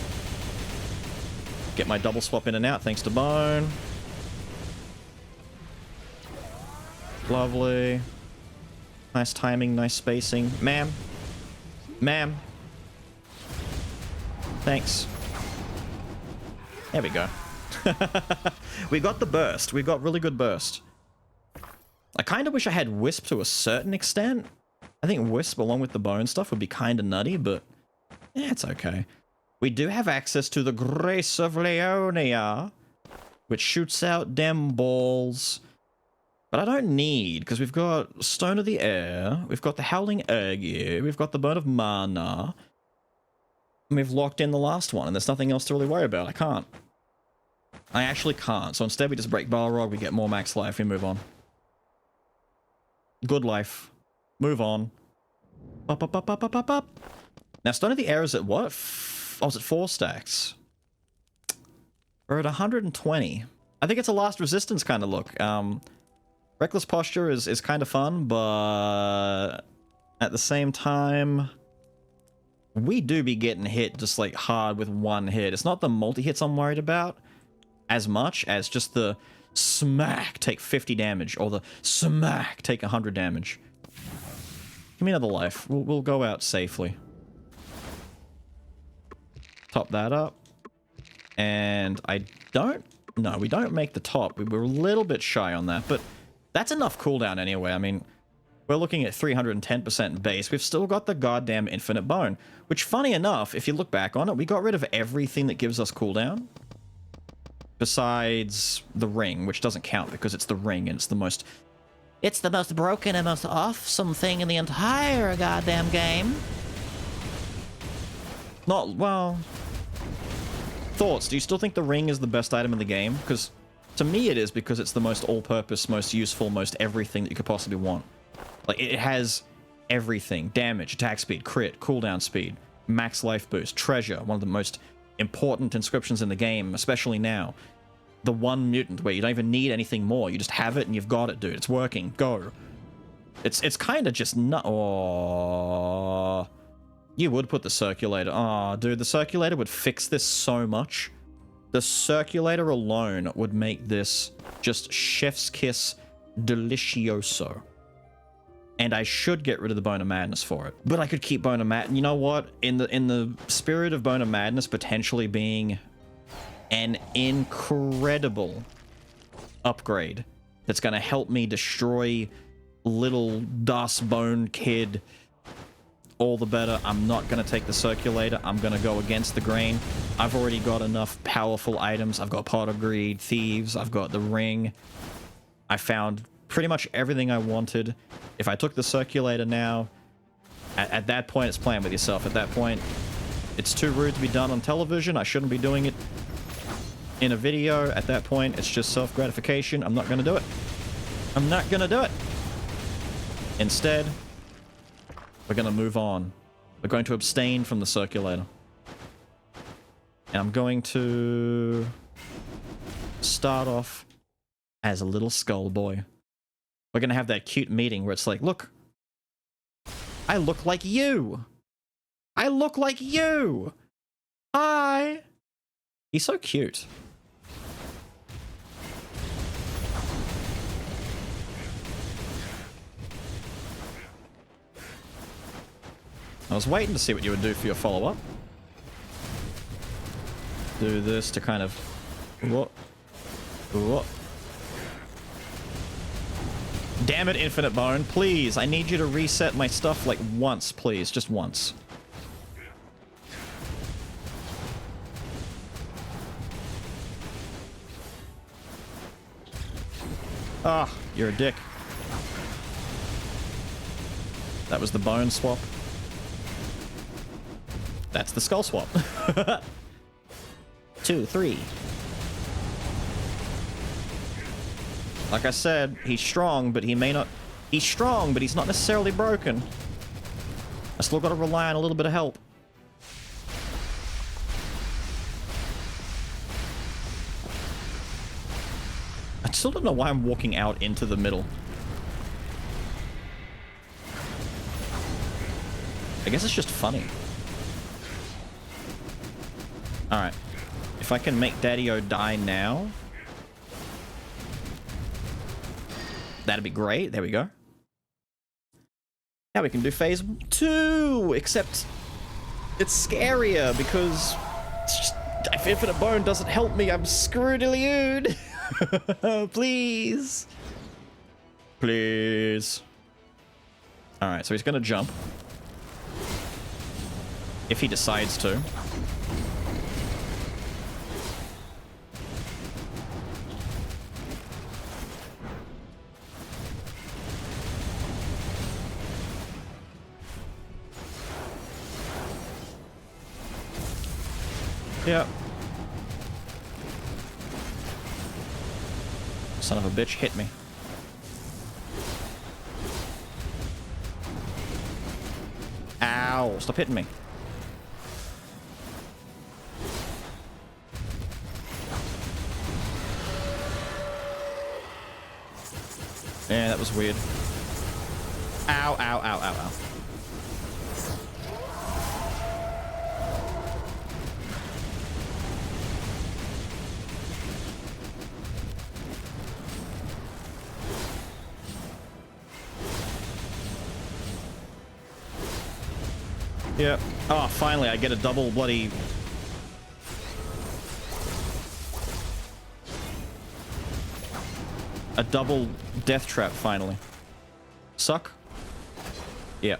Get my double swap in and out thanks to Bone. Lovely. Nice timing, nice spacing. Ma'am. Ma'am. Thanks. There we go. We got the burst. We got really good burst. I kind of wish I had Wisp to a certain extent. I think Wisp along with the bone stuff would be kind of nutty, but yeah, it's okay. We do have access to the Grace of Leonia, which shoots out dem balls. But I don't need, because we've got Stone of the Air, we've got the Howling Ergie, we've got the Bone of Mana, and we've locked in the last one, and there's nothing else to really worry about. I can't. I actually can't. So instead we just break Balrog, we get more max life, we move on. Good life. Move on. Up, up, up, up, up, up, up. Now Stone of the Air is at what? Oh, it's at 4 stacks. We're at 120. I think it's a last resistance kind of look. Reckless Posture is kind of fun, but at the same time, we do be getting hit just like hard with one hit. It's not the multi-hits I'm worried about as much as just the smack take 50 damage or the smack take 100 damage. Give me another life. We'll go out safely. Top that up. And I don't... No, we don't make the top. We were a little bit shy on that, but that's enough cooldown anyway. I mean, we're looking at 310% base. We've still got the goddamn Infinite Bone, which, funny enough, if you look back on it, we got rid of everything that gives us cooldown. Besides the ring, which doesn't count because it's the ring and it's the most... It's the most broken and most awesome thing in the entire goddamn game. Not, well... Thoughts, do you still think the ring is the best item in the game? Because to me it is, because it's the most all-purpose, most useful, most everything that you could possibly want. Like, it has everything. Damage, attack speed, crit, cooldown speed, max life boost, treasure, one of the most important inscriptions in the game, especially now. The one mutant where you don't even need anything more. You just have it and you've got it, dude. It's working. Go. It's kind of just nut. Oh, you would put the circulator. Oh, dude, the circulator would fix this so much. The circulator alone would make this just chef's kiss Delicioso. And I should get rid of the Bone of Madness for it. But I could keep Bone of Madness. You know what? In the spirit of Bone of Madness potentially being an incredible upgrade that's going to help me destroy little dust bone kid, all the better. I'm not going to take the circulator. I'm going to go against the grain. I've already got enough powerful items. I've got Pot of Greed, Thieves. I've got the Ring. I found pretty much everything I wanted. If I took the circulator now, at that point, it's playing with yourself. At that point, it's too rude to be done on television. I shouldn't be doing it in a video. At that point, it's just self-gratification. I'm not going to do it. I'm not going to do it. Instead, we're going to move on. We're going to abstain from the circulator. And I'm going to start off as a little skull boy. We're going to have that cute meeting where it's like, look, I look like you. I look like you. Hi. He's so cute. I was waiting to see what you would do for your follow-up. Do this to kind of... What? What? Damn it, Infinite Bone. Please, I need you to reset my stuff like once, please. Just once. Ah, you're a dick. That was the bone swap. That's the skull swap. 2, 3. Like I said, he's strong, but he may not... He's strong, but he's not necessarily broken. I still gotta rely on a little bit of help. I still don't know why I'm walking out into the middle. I guess it's just funny. Alright. If I can make Daddy-O die now... That'd be great. There we go. Now we can do phase 2, except it's scarier because it's just, if Infinite Bone doesn't help me, I'm screwed. Please. Please. Alright, so he's gonna jump. If he decides to. Yep. Son of a bitch hit me. Ow, stop hitting me. Yeah, that was weird. Ow, ow, ow, ow, ow. Yep. Oh, finally, I get a double bloody... A double death trap, finally. Suck? Yeah.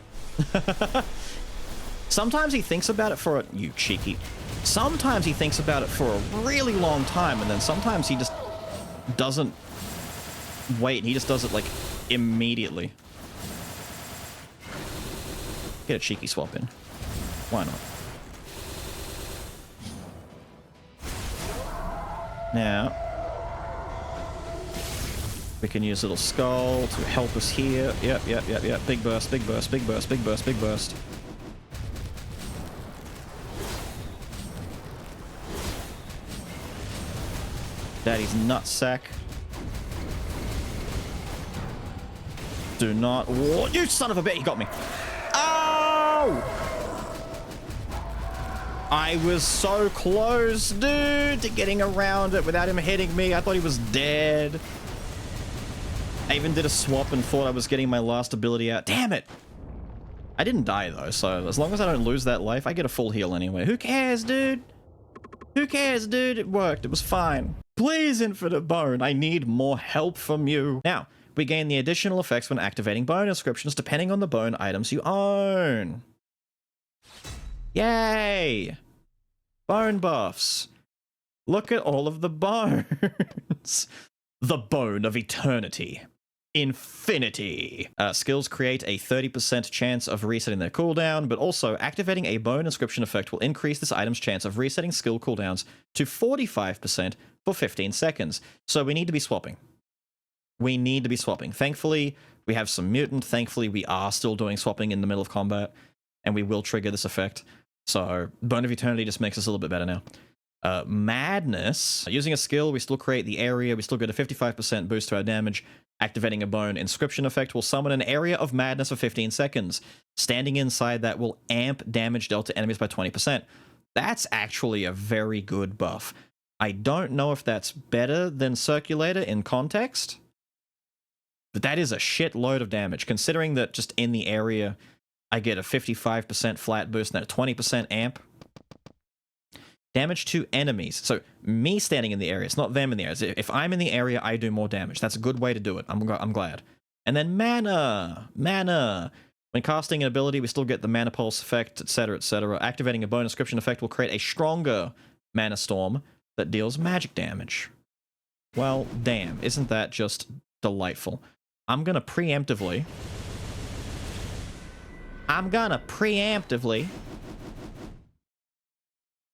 Sometimes he thinks about it for a... You cheeky. Sometimes he thinks about it for a really long time, and then sometimes he just doesn't wait. He just does it, like, immediately. Get a cheeky swap in. Why not? Now, we can use Little Skull to help us here. Yep. Big burst, big burst, big burst, big burst, big burst. Daddy's nutsack. Do not... Whoa, you son of a bitch! He got me. Oh! I was so close, dude, to getting around it without him hitting me. I thought he was dead. I even did a swap and thought I was getting my last ability out. Damn it! I didn't die though, so as long as I don't lose that life, I get a full heal anyway. Who cares, dude? Who cares, dude? It worked. It was fine. Please, Infinite Bone, I need more help from you. Now, we gain the additional effects when activating bone inscriptions depending on the bone items you own. Yay! Bone buffs. Look at all of the bones. The bone of eternity. Infinity. Skills create a 30% chance of resetting their cooldown, but also activating a bone inscription effect will increase this item's chance of resetting skill cooldowns to 45% for 15 seconds. So we need to be swapping. We need to be swapping. Thankfully, we have some mutant. Thankfully, we are still doing swapping in the middle of combat, and we will trigger this effect. So Bone of Eternity just makes us a little bit better now. Madness. Using a skill, we still create the area. We still get a 55% boost to our damage. Activating a bone inscription effect will summon an area of madness for 15 seconds. Standing inside that will amp damage dealt to enemies by 20%. That's actually a very good buff. I don't know if that's better than Circulator in context, but that is a shitload of damage, considering that just in the area, I get a 55% flat boost and a 20% amp. Damage to enemies. So me standing in the area, it's not them in the area. If I'm in the area, I do more damage. That's a good way to do it. I'm glad. And then mana. Mana. When casting an ability, we still get the mana pulse effect, etc., etc. Activating a bone inscription effect will create a stronger mana storm that deals magic damage. Well, damn. Isn't that just delightful? I'm gonna preemptively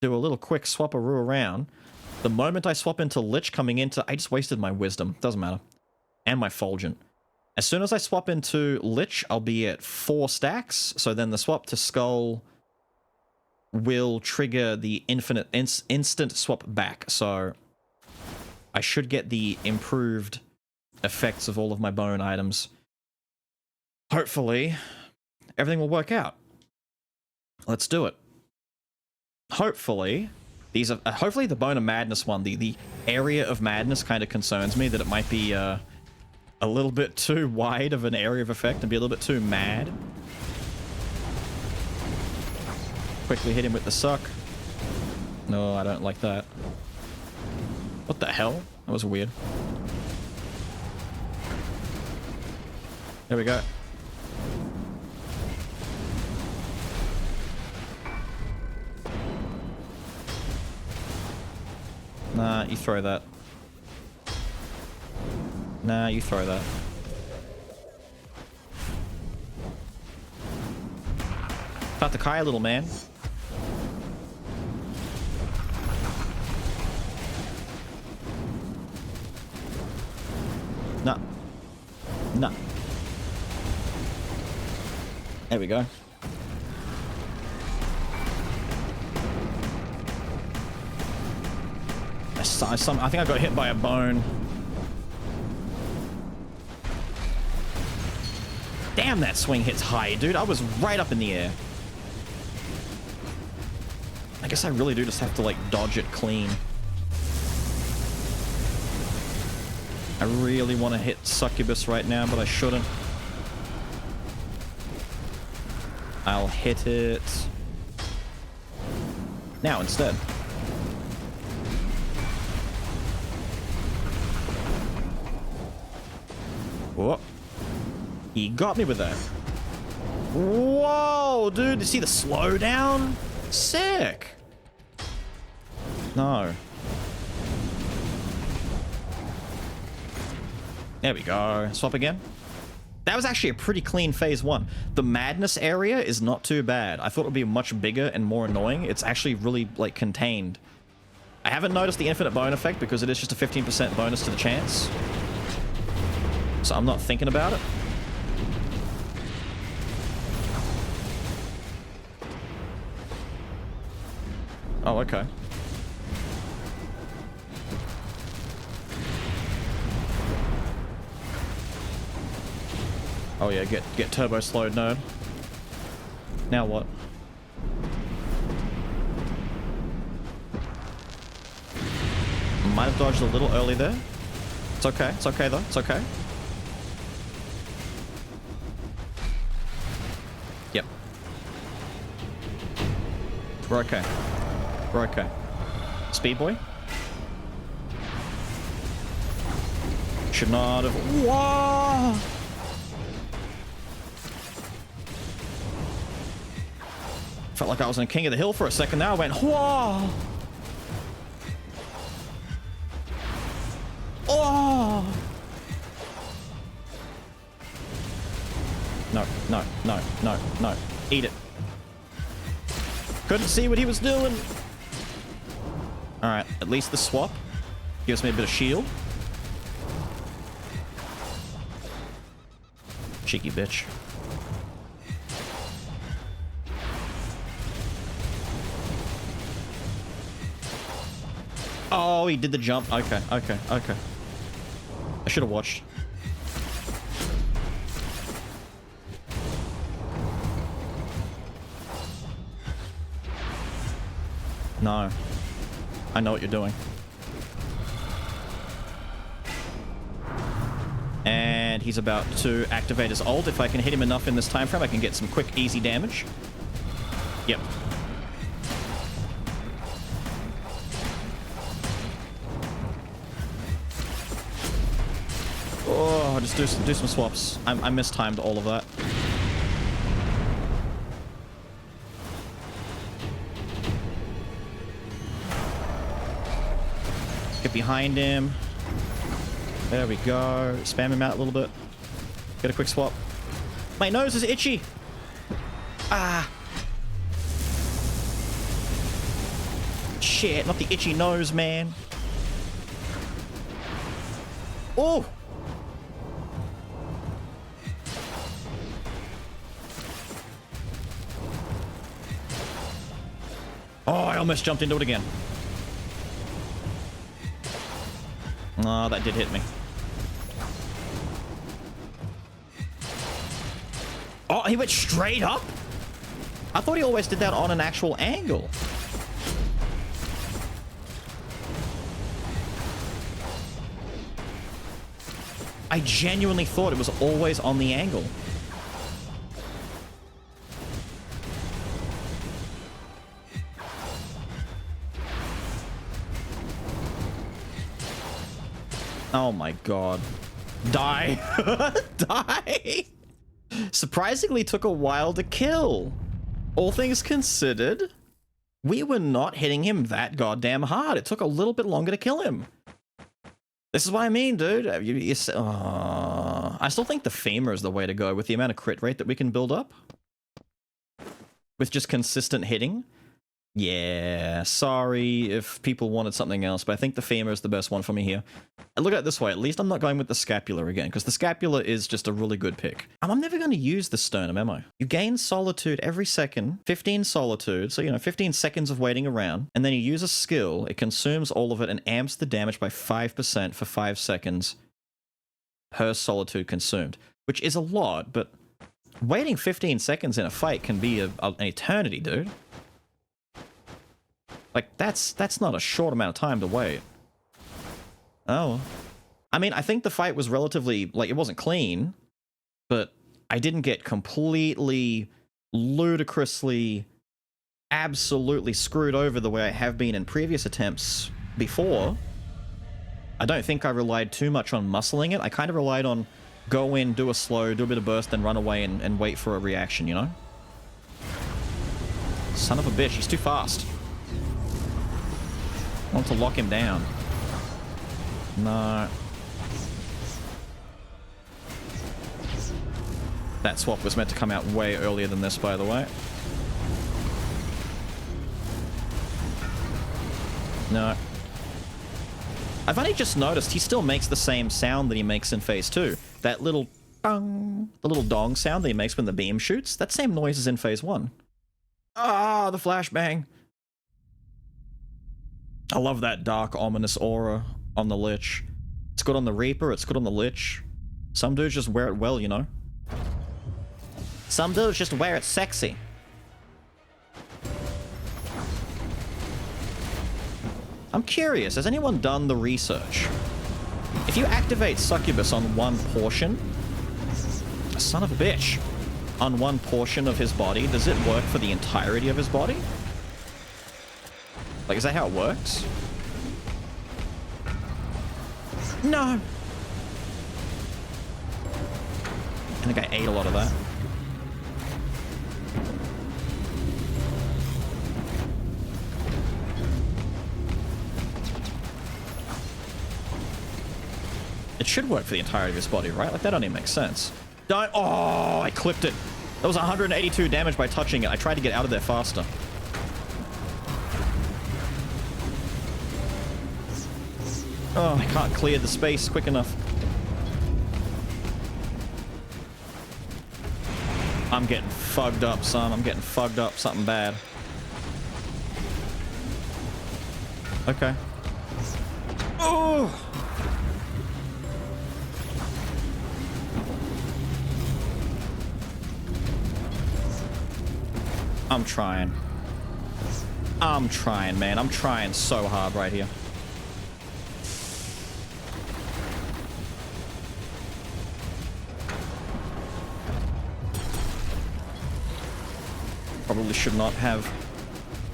do a little quick swap-a-roo around. The moment I swap into Lich coming into... I just wasted my Wisdom. Doesn't matter. And my Fulgent. As soon as I swap into Lich, I'll be at 4 stacks. So then the swap to Skul will trigger the instant swap back. So I should get the improved effects of all of my bone items. Hopefully, everything will work out. Let's do it. Hopefully, these are hopefully the Bone of Madness one, the area of madness kind of concerns me, that it might be a little bit too wide of an area of effect and be a little bit too mad. Quickly hit him with the suck. No, I don't like that. What the hell? That was weird. There we go. Nah, you throw that. Nah, you throw that. Start the Kai, little man. Nah. Nah. There we go. I think I got hit by a bone. Damn, that swing hits high, dude. I was right up in the air. I guess I really do just have to, like, dodge it clean. I really want to hit Succubus right now, but I shouldn't. I'll hit it now instead. Whoa. He got me with that. Whoa, dude. You see the slowdown? Sick. No. There we go. Swap again. That was actually a pretty clean phase 1. The madness area is not too bad. I thought it would be much bigger and more annoying. It's actually really, like, contained. I haven't noticed the infinite bone effect because it is just a 15% bonus to the chance. So I'm not thinking about it. Oh, okay. Oh yeah, get turbo slowed, nerd. Now what? Might have dodged a little early there. It's okay though, it's okay. Yep. We're okay. We're okay. Speed boy? Should not have... Whoa! Felt like I was in King of the Hill for a second. Now I went, whoa! Oh! No, no, no, no, no. Eat it. Couldn't see what he was doing. Alright, at least the swap gives me a bit of shield. Cheeky bitch. Oh, he did the jump. Okay, okay, okay. I should have watched. No. I know what you're doing. And he's about to activate his ult. If I can hit him enough in this time frame, I can get some quick, easy damage. Yep. Oh, just do some swaps. I mistimed all of that. Get behind him. There we go. Spam him out a little bit. Get a quick swap. My nose is itchy. Ah. Shit, not the itchy nose, man. Oh. Oh, I almost jumped into it again. Oh, that did hit me. Oh, he went straight up? I thought he always did that on an actual angle. I genuinely thought it was always on the angle. Oh my god. Die. Die. Surprisingly took a while to kill. All things considered, we were not hitting him that goddamn hard. It took a little bit longer to kill him. This is what I mean, dude. I still think the femur is the way to go with the amount of crit rate that we can build up. With just consistent hitting. Yeah, sorry if people wanted something else, but I think the femur is the best one for me here. And look at it this way, at least I'm not going with the scapula again, because the scapula is just a really good pick. I'm never going to use the sternum, am I? You gain solitude every second, 15 solitude, so 15 seconds of waiting around, and then you use a skill, it consumes all of it and amps the damage by 5% for 5 seconds per solitude consumed, which is a lot, but waiting 15 seconds in a fight can be an eternity, dude. Like, that's not a short amount of time to wait. Oh. I mean, I think the fight was relatively, like, it wasn't clean, but I didn't get completely, ludicrously, absolutely screwed over the way I have been in previous attempts before. I don't think I relied too much on muscling it. I kind of relied on go in, do a slow, do a bit of burst, then run away and wait for a reaction, you know? Son of a bitch, he's too fast. I want to lock him down. No. That swap was meant to come out way earlier than this, by the way. No. I've only just noticed he still makes the same sound that he makes in Phase 2. That little dong, the little dong sound that he makes when the beam shoots, that same noise is in Phase 1. Ah, the flashbang. I love that dark, ominous aura on the Lich. It's good on the Reaper, it's good on the Lich. Some dudes just wear it well, you know? Some dudes just wear it sexy. I'm curious, has anyone done the research? If you activate Succubus on one portion... Son of a bitch. on one portion of his body, does it work for the entirety of his body? Like, is that how it works? No! I think I ate a lot of that. It should work for the entirety of his body, right? Like, that don't even make sense. Don't. Oh, I clipped it. That was 182 damage by touching it. I tried to get out of there faster. Oh, I can't clear the space quick enough. I'm getting fucked up, son. I'm getting fucked up. Something bad. Okay. Oh! I'm trying. I'm trying, man. I'm trying so hard right here. Probably should not have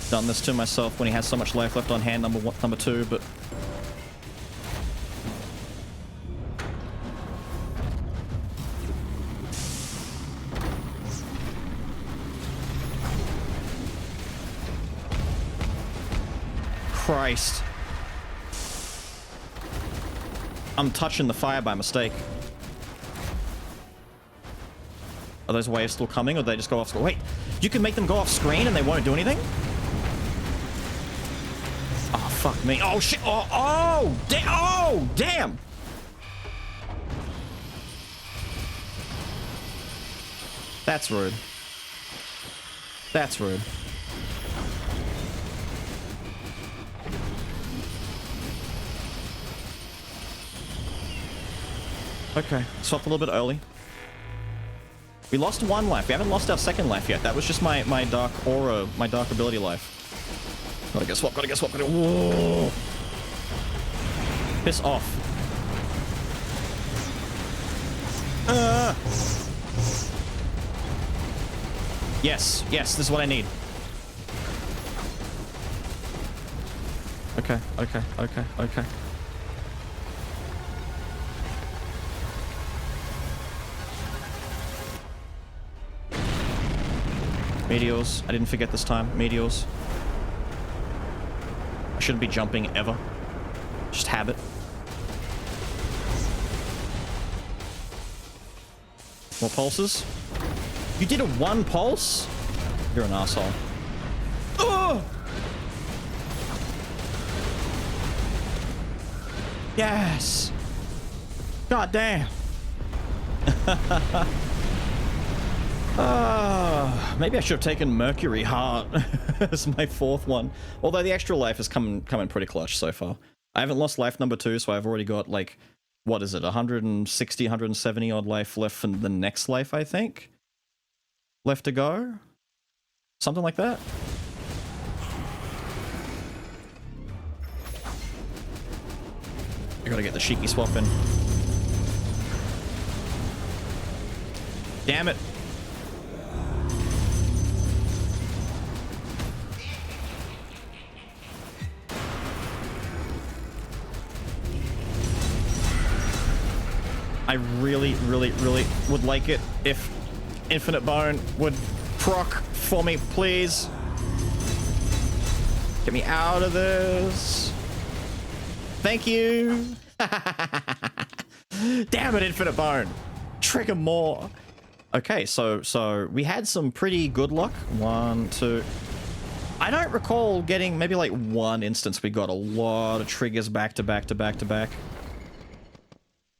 done this to myself when he has so much life left on hand, number two, but... Christ. I'm touching the fire by mistake. Are those waves still coming, or do they just go off screen? Wait, you can make them go off screen and they won't do anything? Oh, fuck me. Oh, shit. Oh, damn. That's rude. That's rude. Okay, swapped a little bit early. We lost one life. We haven't lost our second life yet. That was just my dark aura, my dark ability life. Gotta get swap, gotta get swap, gotta... Whoa. Piss off. Yes, yes, this is what I need. Okay, okay, okay, okay. Meteors. I didn't forget this time. Meteors. I shouldn't be jumping ever. Just habit. More pulses. You did a one pulse? You're an asshole. Oh! Yes! God damn. Maybe I should have taken Mercury Heart as my fourth one. Although the extra life is coming pretty clutch so far. I haven't lost life number 2, so I've already got, like, what is it, 160, 170 odd life left from the next life, I think? Left to go? Something like that? I gotta get the Shiki swap in. Damn it. I really, really, really would like it if Infinite Bone would proc for me, please. Get me out of this. Thank you. Damn it, Infinite Bone. Trigger more. Okay, so we had some pretty good luck. 1, 2. I don't recall getting maybe like one instance we got a lot of triggers back to back to back to back.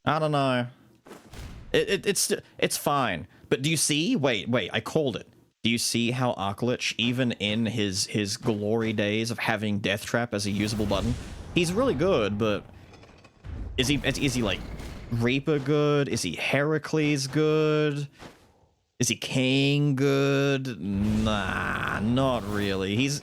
I don't know. It's fine. But do you see? Wait, I called it. Do you see how Archlich, even in his glory days of having Death Trap as a usable button, he's really good, but is he like Reaper good? Is he Heracles good? Is he King good? Nah, not really. He's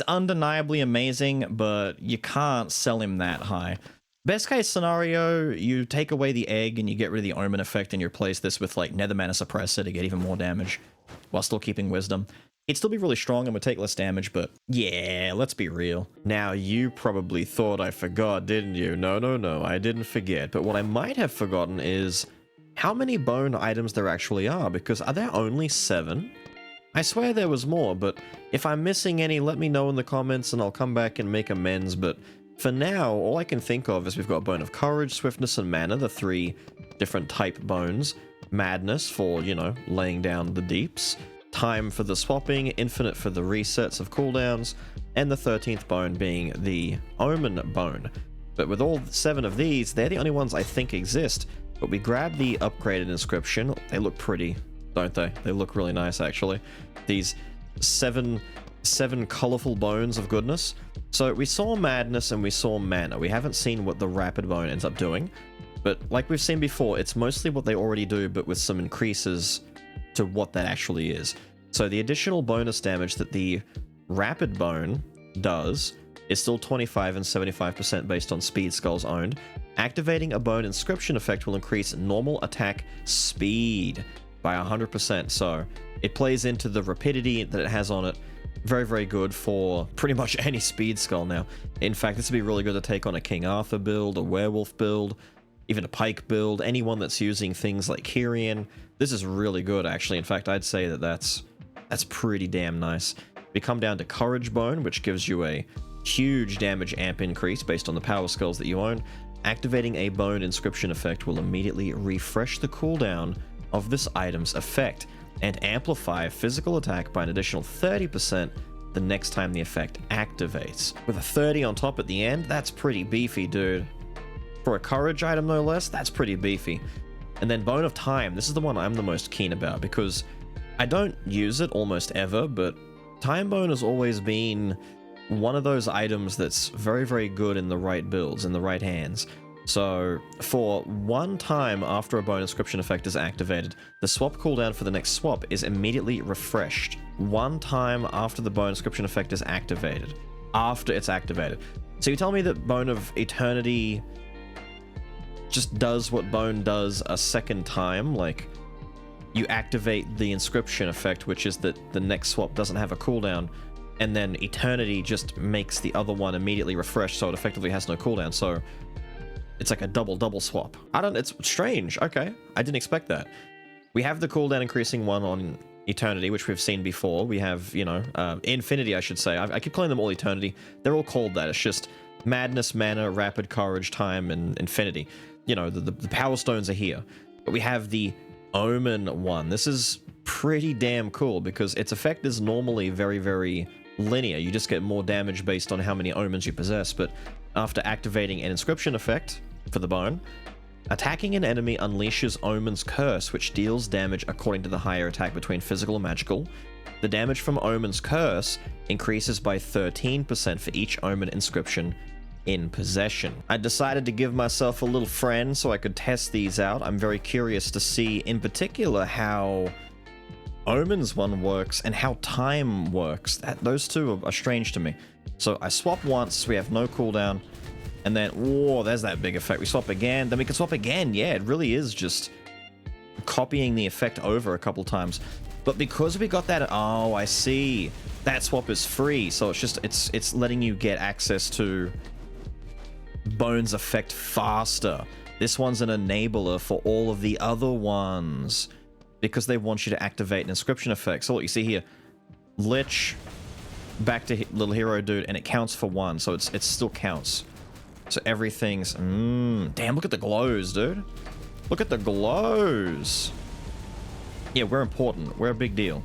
undeniably amazing, but you can't sell him that high. Best case scenario, you take away the egg and you get rid of the omen effect and you replace this with like Nether Mana Suppressor to get even more damage while still keeping wisdom. It'd still be really strong and would take less damage, but yeah, let's be real. Now, you probably thought I forgot, didn't you? No, I didn't forget. But what I might have forgotten is how many bone items there actually are, because are there only 7? I swear there was more, but if I'm missing any, let me know in the comments and I'll come back and make amends, but for now, all I can think of is we've got Bone of Courage, Swiftness, and Mana, the 3 different type bones. Madness for, you know, laying down the deeps. Time for the swapping, Infinite for the resets of cooldowns, and the 13th bone being the Omen bone. But with all 7 of these, they're the only ones I think exist. But we grab the upgraded inscription. They look pretty, don't they? They look really nice, actually. These 7 colorful bones of goodness. So we saw Madness and we saw Mana. We haven't seen what the Rapid bone ends up doing. But like we've seen before, it's mostly what they already do, but with some increases to what that actually is. So the additional bonus damage that the Rapid bone does is still 25 and 75% based on speed skulls owned. Activating a bone inscription effect will increase normal attack speed by 100%. So it plays into the rapidity that it has on it. Very, very good for pretty much any speed skull now. In fact, this would be really good to take on a King Arthur build, a werewolf build, even a pike build, anyone that's using things like Kyrian. This is really good, actually. In fact, I'd say that that's pretty damn nice. We come down to Courage Bone, which gives you a huge damage amp increase based on the power skulls that you own. Activating a bone inscription effect will immediately refresh the cooldown of this item's effect and amplify physical attack by an additional 30% the next time the effect activates. With a 30 on top at the end, that's pretty beefy, dude. For a courage item, no less, that's pretty beefy. And then Bone of Time, this is the one I'm the most keen about, because I don't use it almost ever, but Time Bone has always been one of those items that's very, very good in the right builds, in the right hands. So, for one time after a bone inscription effect is activated, the swap cooldown for the next swap is immediately refreshed. One time after the bone inscription effect is activated. After it's activated. So you tell me that Bone of Eternity just does what Bone does a second time? Like, you activate the inscription effect, which is that the next swap doesn't have a cooldown, and then Eternity just makes the other one immediately refresh, so it effectively has no cooldown. So it's like a double swap. It's strange. Okay, I didn't expect that. We have the cooldown increasing one on Eternity, which we've seen before. We have, you know, Infinity, I should say. I keep calling them all Eternity. They're all called that. It's just Madness, Mana, Rapid, Courage, Time, and Infinity. You know, the Power Stones are here. But we have the Omen one. This is pretty damn cool because its effect is normally very, very linear. You just get more damage based on how many omens you possess, but after activating an inscription effect for the bone, attacking an enemy unleashes Omen's Curse, which deals damage according to the higher attack between physical and magical. The damage from Omen's Curse increases by 13% for each Omen inscription in possession. I decided to give myself a little friend so I could test these out. I'm very curious to see in particular how Omen's one works and how Time works. Those two are strange to me. So I swap once, we have no cooldown, and then, whoa, there's that big effect. We swap again, then we can swap again. Yeah, it really is just copying the effect over a couple times. But because we got that, oh, I see. That swap is free, so it's letting you get access to Bone's effect faster. This one's an enabler for all of the other ones, because they want you to activate an inscription effect. So what you see here, Lich, back to little hero dude, and it counts for 1, so it still counts. So everything's, damn, look at the glows, dude. Look at the glows. Yeah, we're important. We're a big deal.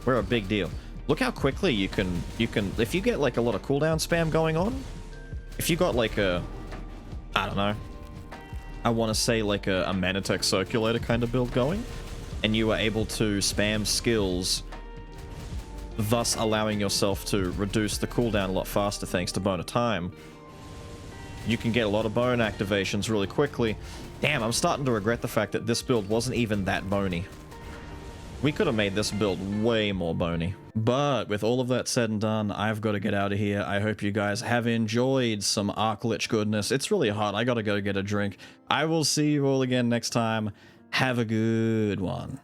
We're a big deal. Look how quickly you can, if you get like a lot of cooldown spam going on, if you got like a, I don't know, I want to say like a Manatech Circulator kind of build going, and you are able to spam skills, thus allowing yourself to reduce the cooldown a lot faster thanks to Bone of Time, you can get a lot of bone activations really quickly. Damn, I'm starting to regret the fact that this build wasn't even that bony. We could have made this build way more bony. But with all of that said and done, I've got to get out of here. I hope you guys have enjoyed some Archlich goodness. It's really hot. I gotta go get a drink. I will see you all again next time. Have a good one.